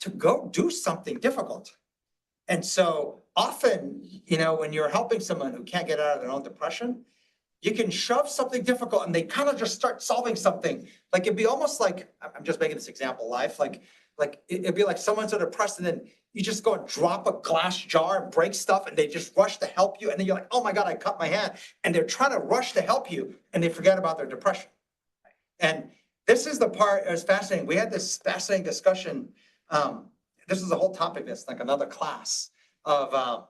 to go do something difficult. And so often, when you're helping someone who can't get out of their own depression, you can shove something difficult and they kind of just start solving something. Like it'd be almost like, I'm just making this example live, like it'd be like someone's so depressed and then you just go and drop a glass jar and break stuff and they just rush to help you. And then you're like, oh my God, I cut my hand. And they're trying to rush to help you and they forget about their depression. And this is the part, it was fascinating. We had this fascinating discussion. This is a whole topic, that's like another class of, I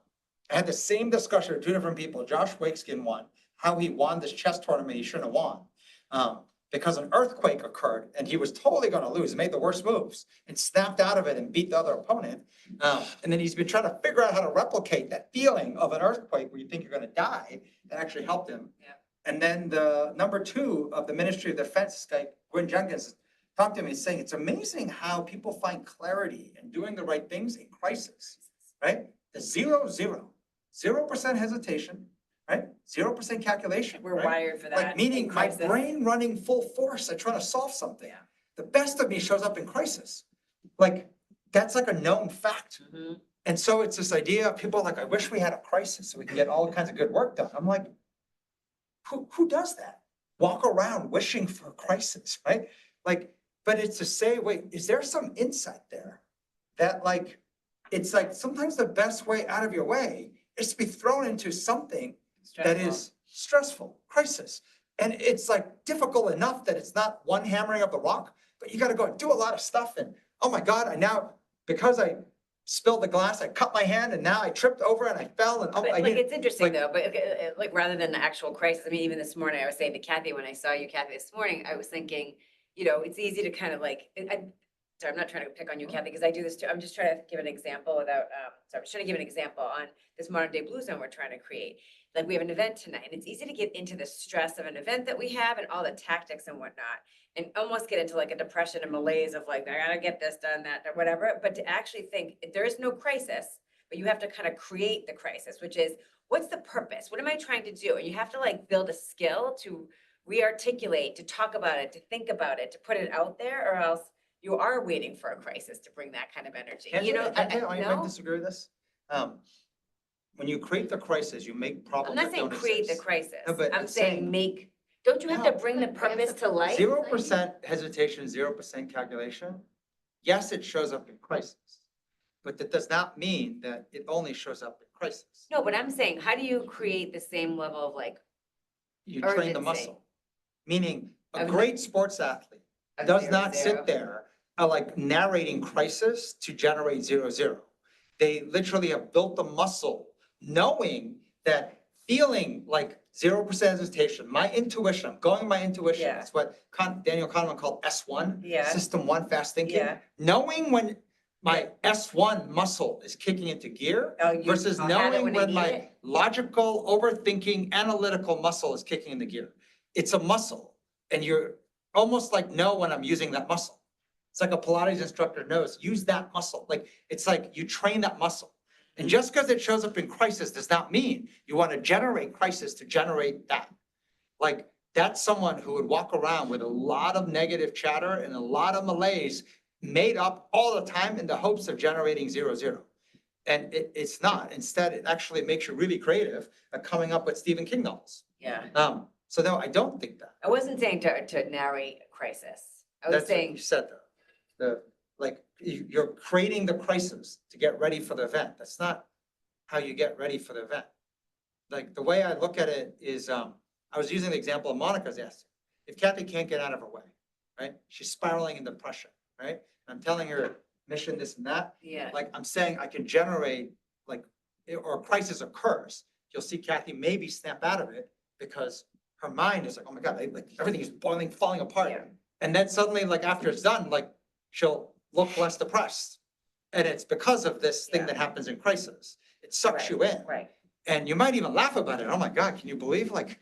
had the same discussion with two different people. Josh Wakeskin won, how he won this chess tournament he shouldn't have won. Because an earthquake occurred and he was totally going to lose, made the worst moves and snapped out of it and beat the other opponent. And then he's been trying to figure out how to replicate that feeling of an earthquake where you think you're going to die. That actually helped him. Yeah. And then the number 2 of the Ministry of Defense, this guy, Gwyn Jenkins, talked to me saying, it's amazing how people find clarity in doing the right things in crisis, right? The 0% hesitation, right? 0% calculation. We're right? wired for that. Like meaning in my crisis. brain running full force at trying to solve something. Yeah. The best of me shows up in crisis. Like that's like a known fact. Mm-hmm. And so it's this idea of people like, I wish we had a crisis so we can get all kinds of good work done. I'm like, who does that? Walk around wishing for a crisis, right? Like, but it's to say, wait, is there some insight there that like it's like sometimes the best way out of your way is to be thrown into something that is stressful, crisis. And it's like difficult enough that it's not one hammering of the rock, but you gotta go and do a lot of stuff and, oh my God, because I spilled the glass, I cut my hand and now I tripped over and I fell and, But like, it's interesting like- though, but like, rather than the actual crisis, I mean, even this morning, I was saying to Kathy, when I saw you, Kathy, this morning, I was thinking, it's easy to kind of like, sorry, I'm not trying to pick on you, Kathy, because I do this too. I'm just trying to give an example without, I'm just trying to give an example on this modern day blue zone we're trying to create. Like, we have an event tonight, and it's easy to get into the stress of an event that we have and all the tactics and whatnot, and almost get into like a depression and malaise of like, I gotta get this done, that, or whatever. But to actually think, there is no crisis, but you have to kind of create the crisis, which is, what's the purpose? What am I trying to do? And you have to like build a skill to re-articulate, to talk about it, to think about it, to put it out there, or else you are waiting for a crisis to bring that kind of energy. I might disagree with this. When you create the crisis, you make I'm problems not that saying don't create the exist. crisis. No, but I'm it's saying don't you have to No. bring the purpose to life? 0% hesitation, 0% calculation. Yes, it shows up in crisis, but that does not mean that it only shows up in crisis. No, but I'm saying, how do you create the same level of like, You train the urgency. muscle, meaning a Of- great sports athlete of does 0, not 0? sit there like narrating crisis to generate 0-0. They literally have built the muscle knowing that feeling like 0% hesitation, my intuition, I'm going with my intuition. Yeah. That's what Daniel Kahneman called S1, Yeah. System 1 fast thinking. Yeah. Knowing when my S1 muscle is kicking into gear versus I'll have it knowing when I when need my it. logical, overthinking, analytical muscle is kicking into gear. It's a muscle, and you're almost like know when I'm using that muscle. It's like a Pilates instructor knows, use that muscle. Like, it's like you train that muscle. And just because it shows up in crisis does not mean you want to generate crisis to generate that. Like, that's someone who would walk around with a lot of negative chatter and a lot of malaise made up all the time in the hopes of generating 0-0. And it's not. Instead, it actually makes you really creative at coming up with Stephen King novels. Yeah. So no, I don't think that. I wasn't saying to narrate a crisis. I was That's what saying, you said though. You're creating the crisis to get ready for the event. That's not how you get ready for the event. Like, the way I look at it is, I was using the example of Monica's answer. If Kathy can't get out of her way, right? She's spiraling in depression, right? I'm telling her mission, this and that. yeah, Like, I'm saying I can generate or a crisis occurs. You'll see Kathy maybe snap out of it because her mind is like, oh my God, like everything is boiling, falling apart. Yeah. And then suddenly, like after it's done, like she'll look less depressed. And it's because of this thing Yeah. that happens in crisis. It sucks Right, you in. right. And you might even laugh about it. Oh my God, can you believe like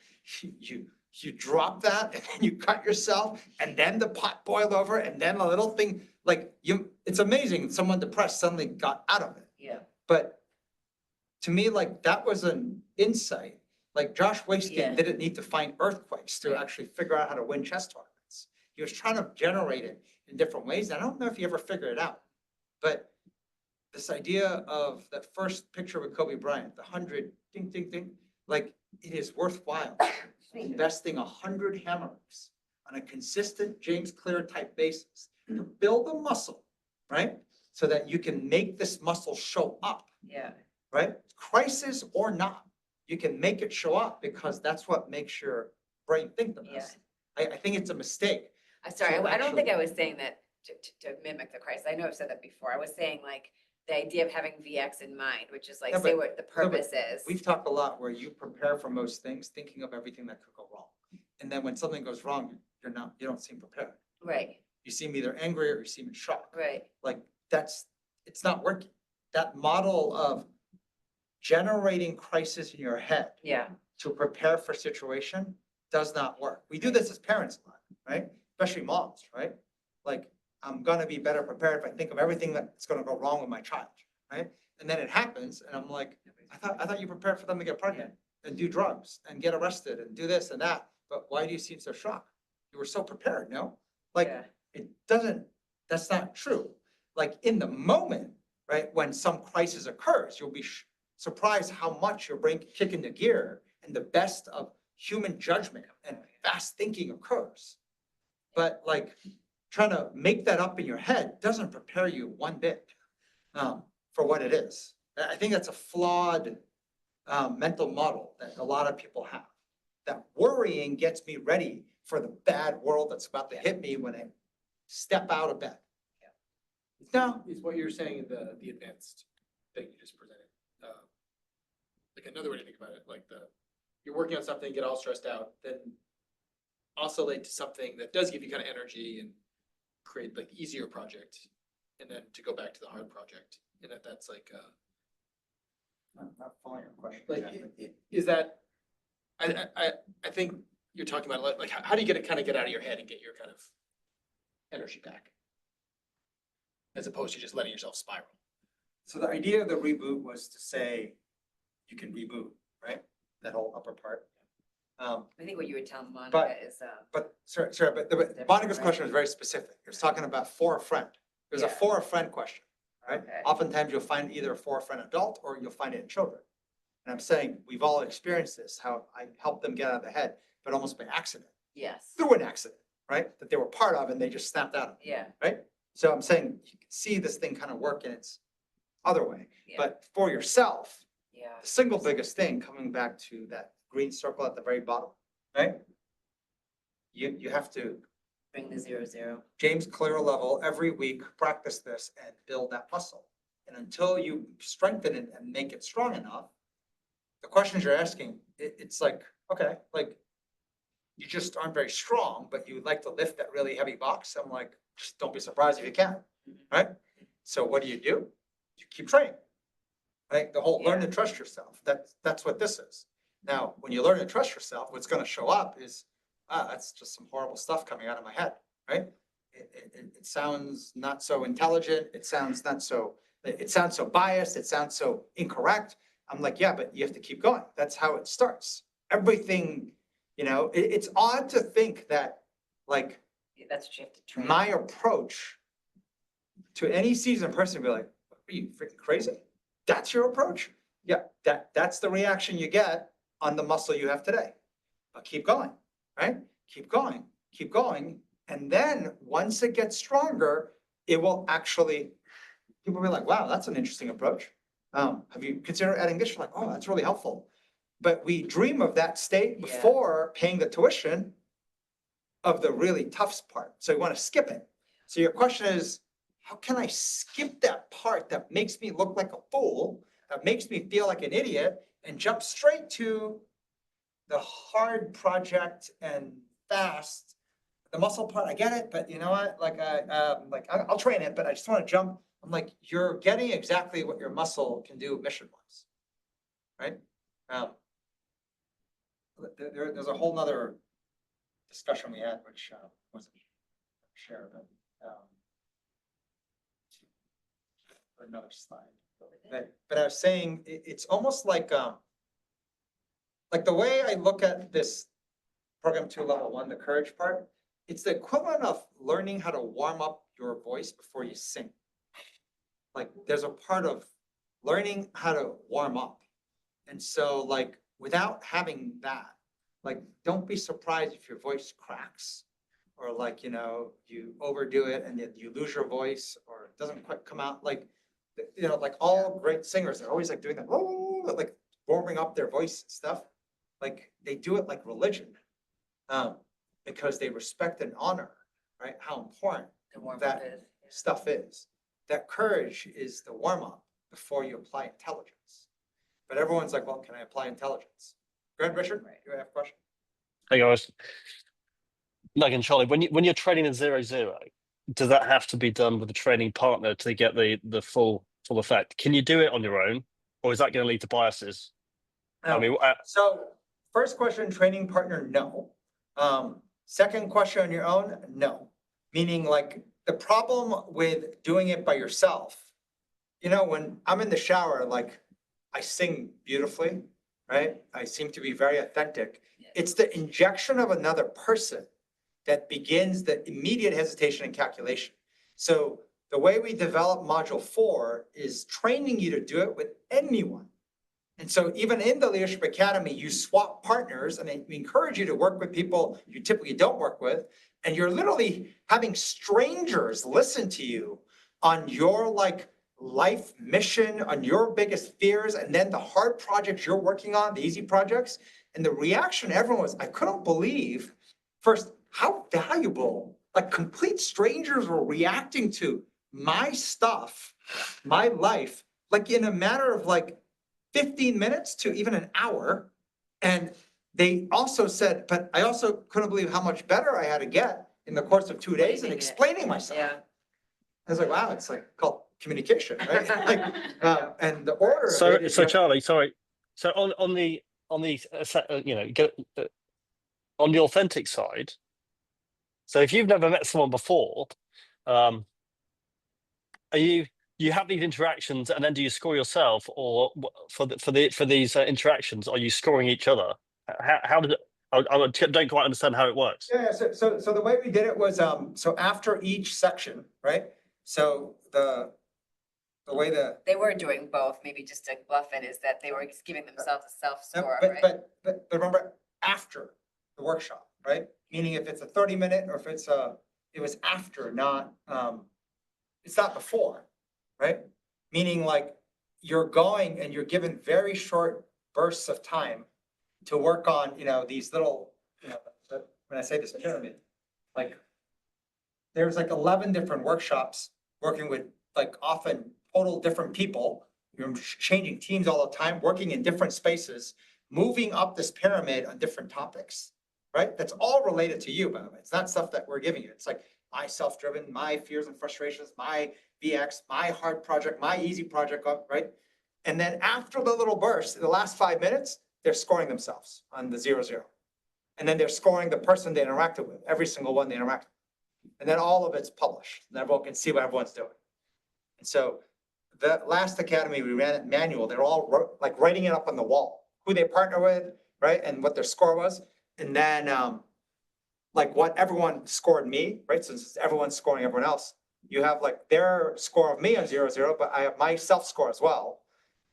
you drop that and then you cut yourself and then the pot boiled over and then a little thing it's amazing someone depressed suddenly got out of it. Yeah. But to me, like that was an insight. Like Josh Waitzkin Yeah. didn't need to find earthquakes to Right. actually figure out how to win chess tournaments. He was trying to generate it in different ways. I don't know if he ever figured it out, but this idea of that first picture with Kobe Bryant, the 100 ding, ding, ding, like it is worthwhile investing 100 hammers on a consistent James Clear type basis to build the muscle, right? So that you can make this muscle show up, Yeah. right? Crisis or not, you can make it show up because that's what makes your brain think the best. I think it's a mistake. I'm sorry, So I don't think I actually- was saying that to mimic the crisis. I know I've said that before. I was saying like the idea of having VX in mind, which is like No, say but- what the but purpose is. We've talked a lot where you prepare for most things, thinking of everything that could go wrong. And then when something goes wrong, you don't seem prepared. Right, You seem either angry or you seem in shock. right. Like it's not working. That model of generating crisis in your head Yeah, to prepare for situation does not work. We do this as parents a lot, right? Especially moms, right? Like, I'm gonna be better prepared if I think of everything that's gonna go wrong with my child, right? And then it happens and I'm like, I thought you prepared for them to get pregnant and do drugs and get arrested and do this and that, but why do you seem so shocked? You were so prepared, no? Like, yeah, that's not true. Like in the moment, right, when some crisis occurs, you'll be surprised how much your brain can kick into gear and the best of human judgment and fast thinking occurs. But like trying to make that up in your head doesn't prepare you one bit for what it is. I think that's a flawed mental model that a lot of people have. That worrying gets me ready for the bad world that's about to hit me when I step out of bed. No. Is what you're saying the advanced thing you just presented. Like another way to think about it, like you're working on something, get all stressed out, then oscillate to something that does give you kind of energy and create like the easier project, and then to go back to the hard project. And that's like I'm not following your question. like exactly. is that I think you're talking about like how do you get out of your head and get your kind of energy back, as opposed to just letting yourself spiral. So the idea of the reboot was to say, you can reboot, right? That whole upper part. I think what you would tell Monica But- is, But, sorry, but Monica's question was very specific. It was talking about for a friend. It was a Yeah. for a friend question, right? Okay. Oftentimes you'll find either for a friend adult or you'll find it in children. And I'm saying, we've all experienced this, how I helped them get out of the head, but almost by accident, yes, through an accident, right? That they were part of and they just snapped out of it, yeah, right? So I'm saying, you can see this thing kind of work in its other way. yeah, But for yourself, yeah, the single biggest thing, coming back to that green circle at the very bottom, right? You have to, bring the 0, James Clear level, every week, practice this and build that muscle. And until you strengthen it and make it strong enough, the questions you're asking, it's like, okay, like, you just aren't very strong, but you would like to lift that really heavy box. I'm like, just don't be surprised if you can, right? So what do? You keep training, right? The whole learn to trust yourself. That's what this is. Now, when you learn to trust yourself, what's going to show up is, that's just some horrible stuff coming out of my head, right? It sounds not so intelligent. It sounds so biased. It sounds so incorrect. I'm like, yeah, but you have to keep going. That's how it starts. Everything, it's odd to think that, like, that's what you have to train. my approach to any seasoned person would be like, are you freaking crazy? That's your approach? Yeah, that's the reaction you get on the muscle you have today. But keep going, right? Keep going, keep going. And then once it gets stronger, it will actually, people will be like, wow, that's an interesting approach. Have you considered adding this? You're like, oh, that's really helpful. But we dream of that state before paying the tuition of the really tough part. So you want to skip it. So your question is, how can I skip that part that makes me look like a fool, that makes me feel like an idiot, and jump straight to the hard project and fast? The muscle part, I get it, but you know what? I'll train it, but I just want to jump. I'm like, you're getting exactly what your muscle can do mission-wise, right? There's a whole nother discussion we had, which wasn't shared, but another slide. But I was saying, it's almost like the way I look at this program 2 level 1, the courage part, it's the equivalent of learning how to warm up your voice before you sing. Like, there's a part of learning how to warm up. And so, like, without having that, like, don't be surprised if your voice cracks, or like, you overdo it and then you lose your voice, or it doesn't quite come out. Like, like all great singers are always like doing that, like warming up their voice and stuff. Like, they do it like religion, because they respect and honor, right? How important that stuff is. That courage is the warm up before you apply intelligence. But everyone's like, well, can I apply intelligence? Go ahead, Richard. You have a question? Hey guys, Meg and Charlie, when you're training in 0, does that have to be done with a training partner to get the full effect? Can you do it on your own, or is that going to lead to biases? I mean, so first question, training partner, no. Second question, on your own, no. Meaning, like, the problem with doing it by yourself, when I'm in the shower, like, I sing beautifully, right? I seem to be very authentic. It's the injection of another person that begins the immediate hesitation and calculation. So the way we develop module 4 is training you to do it with anyone. And so even in the Leadership Academy, you swap partners, and we encourage you to work with people you typically don't work with. And you're literally having strangers listen to you on your, like, life mission, on your biggest fears, and then the hard projects you're working on, the easy projects. And the reaction everyone was, I couldn't believe, first, how valuable, like complete strangers were reacting to my stuff, my life, like in a matter of like 15 minutes to even an hour. And they also said, but I also couldn't believe how much better I had to get in the course of 2 days in explaining myself. Yeah. I was like, wow, it's like called communication, right? Like, and the order of So it is, so Charlie, sorry. So on the you know, on the authentic side. So if you've never met someone before, are you have these interactions and then do you score yourself, or for these interactions, are you scoring each other? How did it? I don't quite understand how it works. Yeah, so the way we did it was, so after each section, right? So the way They were doing both, maybe just to bluff it, is that they were just giving themselves a self-score, right? But remember, after the workshop, right? Meaning if it's a 30-minute or if it's it was after, not, it's not before, right? Meaning like you're going and you're given very short bursts of time to work on, these little, when I say this pyramid, like there's like 11 different workshops working with like often total different people. You're changing teams all the time, working in different spaces, moving up this pyramid on different topics, right? That's all related to you, by the way. It's not stuff that we're giving you. It's like my self-driven, my fears and frustrations, my VX, my hard project, my easy project, right? And then after the little burst, in the last 5 minutes, they're scoring themselves on the 0-0. And then they're scoring the person they interacted with, every single one they interacted with. And then all of it's published, and everyone can see what everyone's doing. And so the last academy, we ran it manual. They're all like writing it up on the wall, who they partner with, right? And what their score was. And then like what everyone scored me, right? Since everyone's scoring everyone else, you have like their score of me on 0-0, but I have my self-score as well.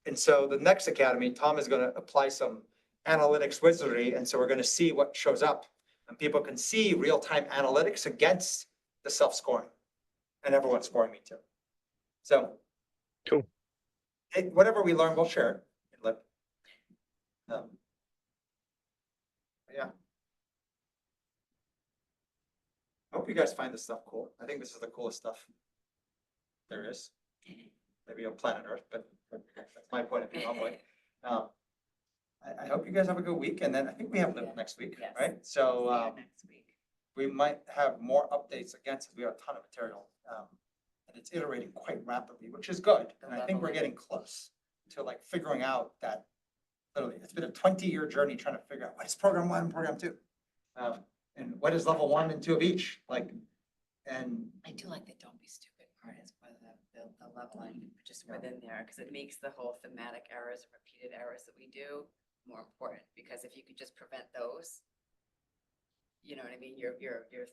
And so the next academy, Tom is going to apply some analytics wizardry. And so we're going to see what shows up. And people can see real-time analytics against the self-scoring. And everyone's scoring me too. So cool. Whatever we learn, we'll share it. Yeah. I hope you guys find this stuff cool. I think this is the coolest stuff there is. Maybe on planet Earth, but that's my point of view, humbly. I hope you guys have a good week, and then I think we have Live next week, Yes. right? So Next week. we might have more updates again, since we have a ton of material. And it's iterating quite rapidly, which is good. And I think we're getting close to like figuring out that literally it's been a 20-year journey trying to figure out what is program 1 and program 2. And what is level 1 and 2 of each, like, and I do like the don't be stupid part as part of the leveling, just within there, because it makes the whole thematic errors and repeated errors that we do more important, because if you could just prevent those, you know what I mean, your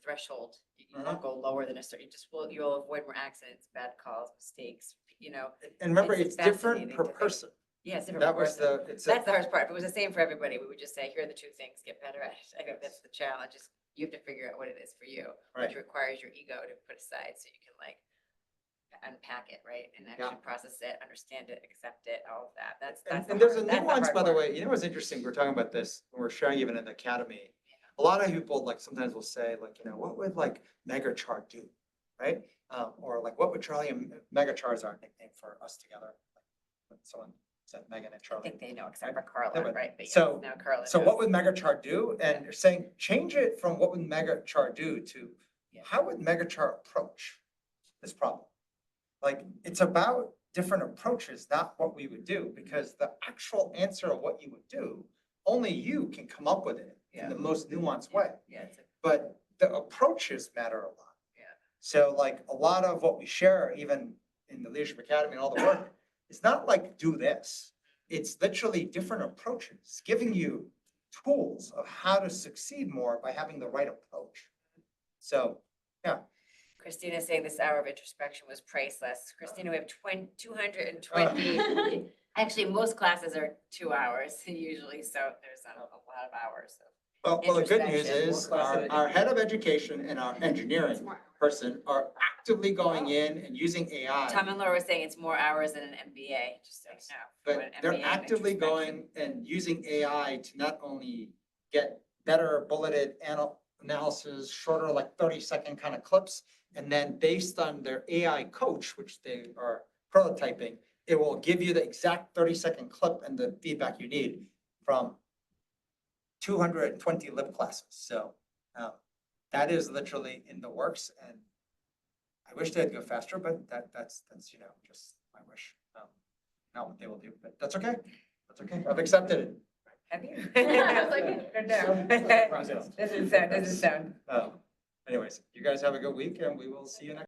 threshold, you won't go lower than a certain, you'll avoid more accidents, bad calls, mistakes, and remember, It's it's different fascinating per to think. person. Yeah, it's different That per was person. it's That's the hardest part. If it was the same for everybody, we would just say, here are the 2 things, get better at it. I think Yes. that's the challenge, is you have to figure out what it is for you, Right. which requires your ego to put aside so you can like unpack it, right? And actually Yeah. process it, understand it, accept it, all of that. That's And there's a that's the nuance, hard by the part. way, what's interesting, we're talking about this, we're sharing even in the academy. A lot of people like sometimes will say like, what would like Megachart do, right? Or like, what would Charlie and Megachart is our nickname for us together. Like, someone said Megan and I Charlie. think they know, except for Carla, Yeah, but- right? But yes, so- now Carla So knows. what would Megachart do? And you're saying, change it from what would Megachart do to Yeah. how would Megachart approach this problem? Like, it's about different approaches, not what we would do, because the actual answer of what you would do, only you can come up with it in the most nuanced way. Yeah, it's But the approaches matter a lot. Yeah. So like a lot of what we share, even in the Leadership Academy and all the work, it's not like do this. It's literally different approaches, giving you tools of how to succeed more by having the right approach. So, yeah. Christina saying this hour of introspection was priceless. Christina, we have 220. Actually, most classes are 2 hours usually, so there's a lot of hours of Well, the good news Introspection. is our head of education and our engineering person are actively going in and using AI. Tom and Laura was saying it's more hours than an MBA, just so you know. for But an they're MBA in actively introspection. going and using AI to not only get better bulleted analysis, shorter, like 30-second kind of clips, and then based on their AI coach, which they are prototyping, it will give you the exact 30-second clip and the feedback you need from 220 lib classes. So that is literally in the works, and I wish they'd go faster, but that's just my wish. Not what they will do, but that's okay. That's okay. I've accepted it. Have you? I was like, no. Process. Doesn't sound. Anyways, you guys have a good week, and we will see you next.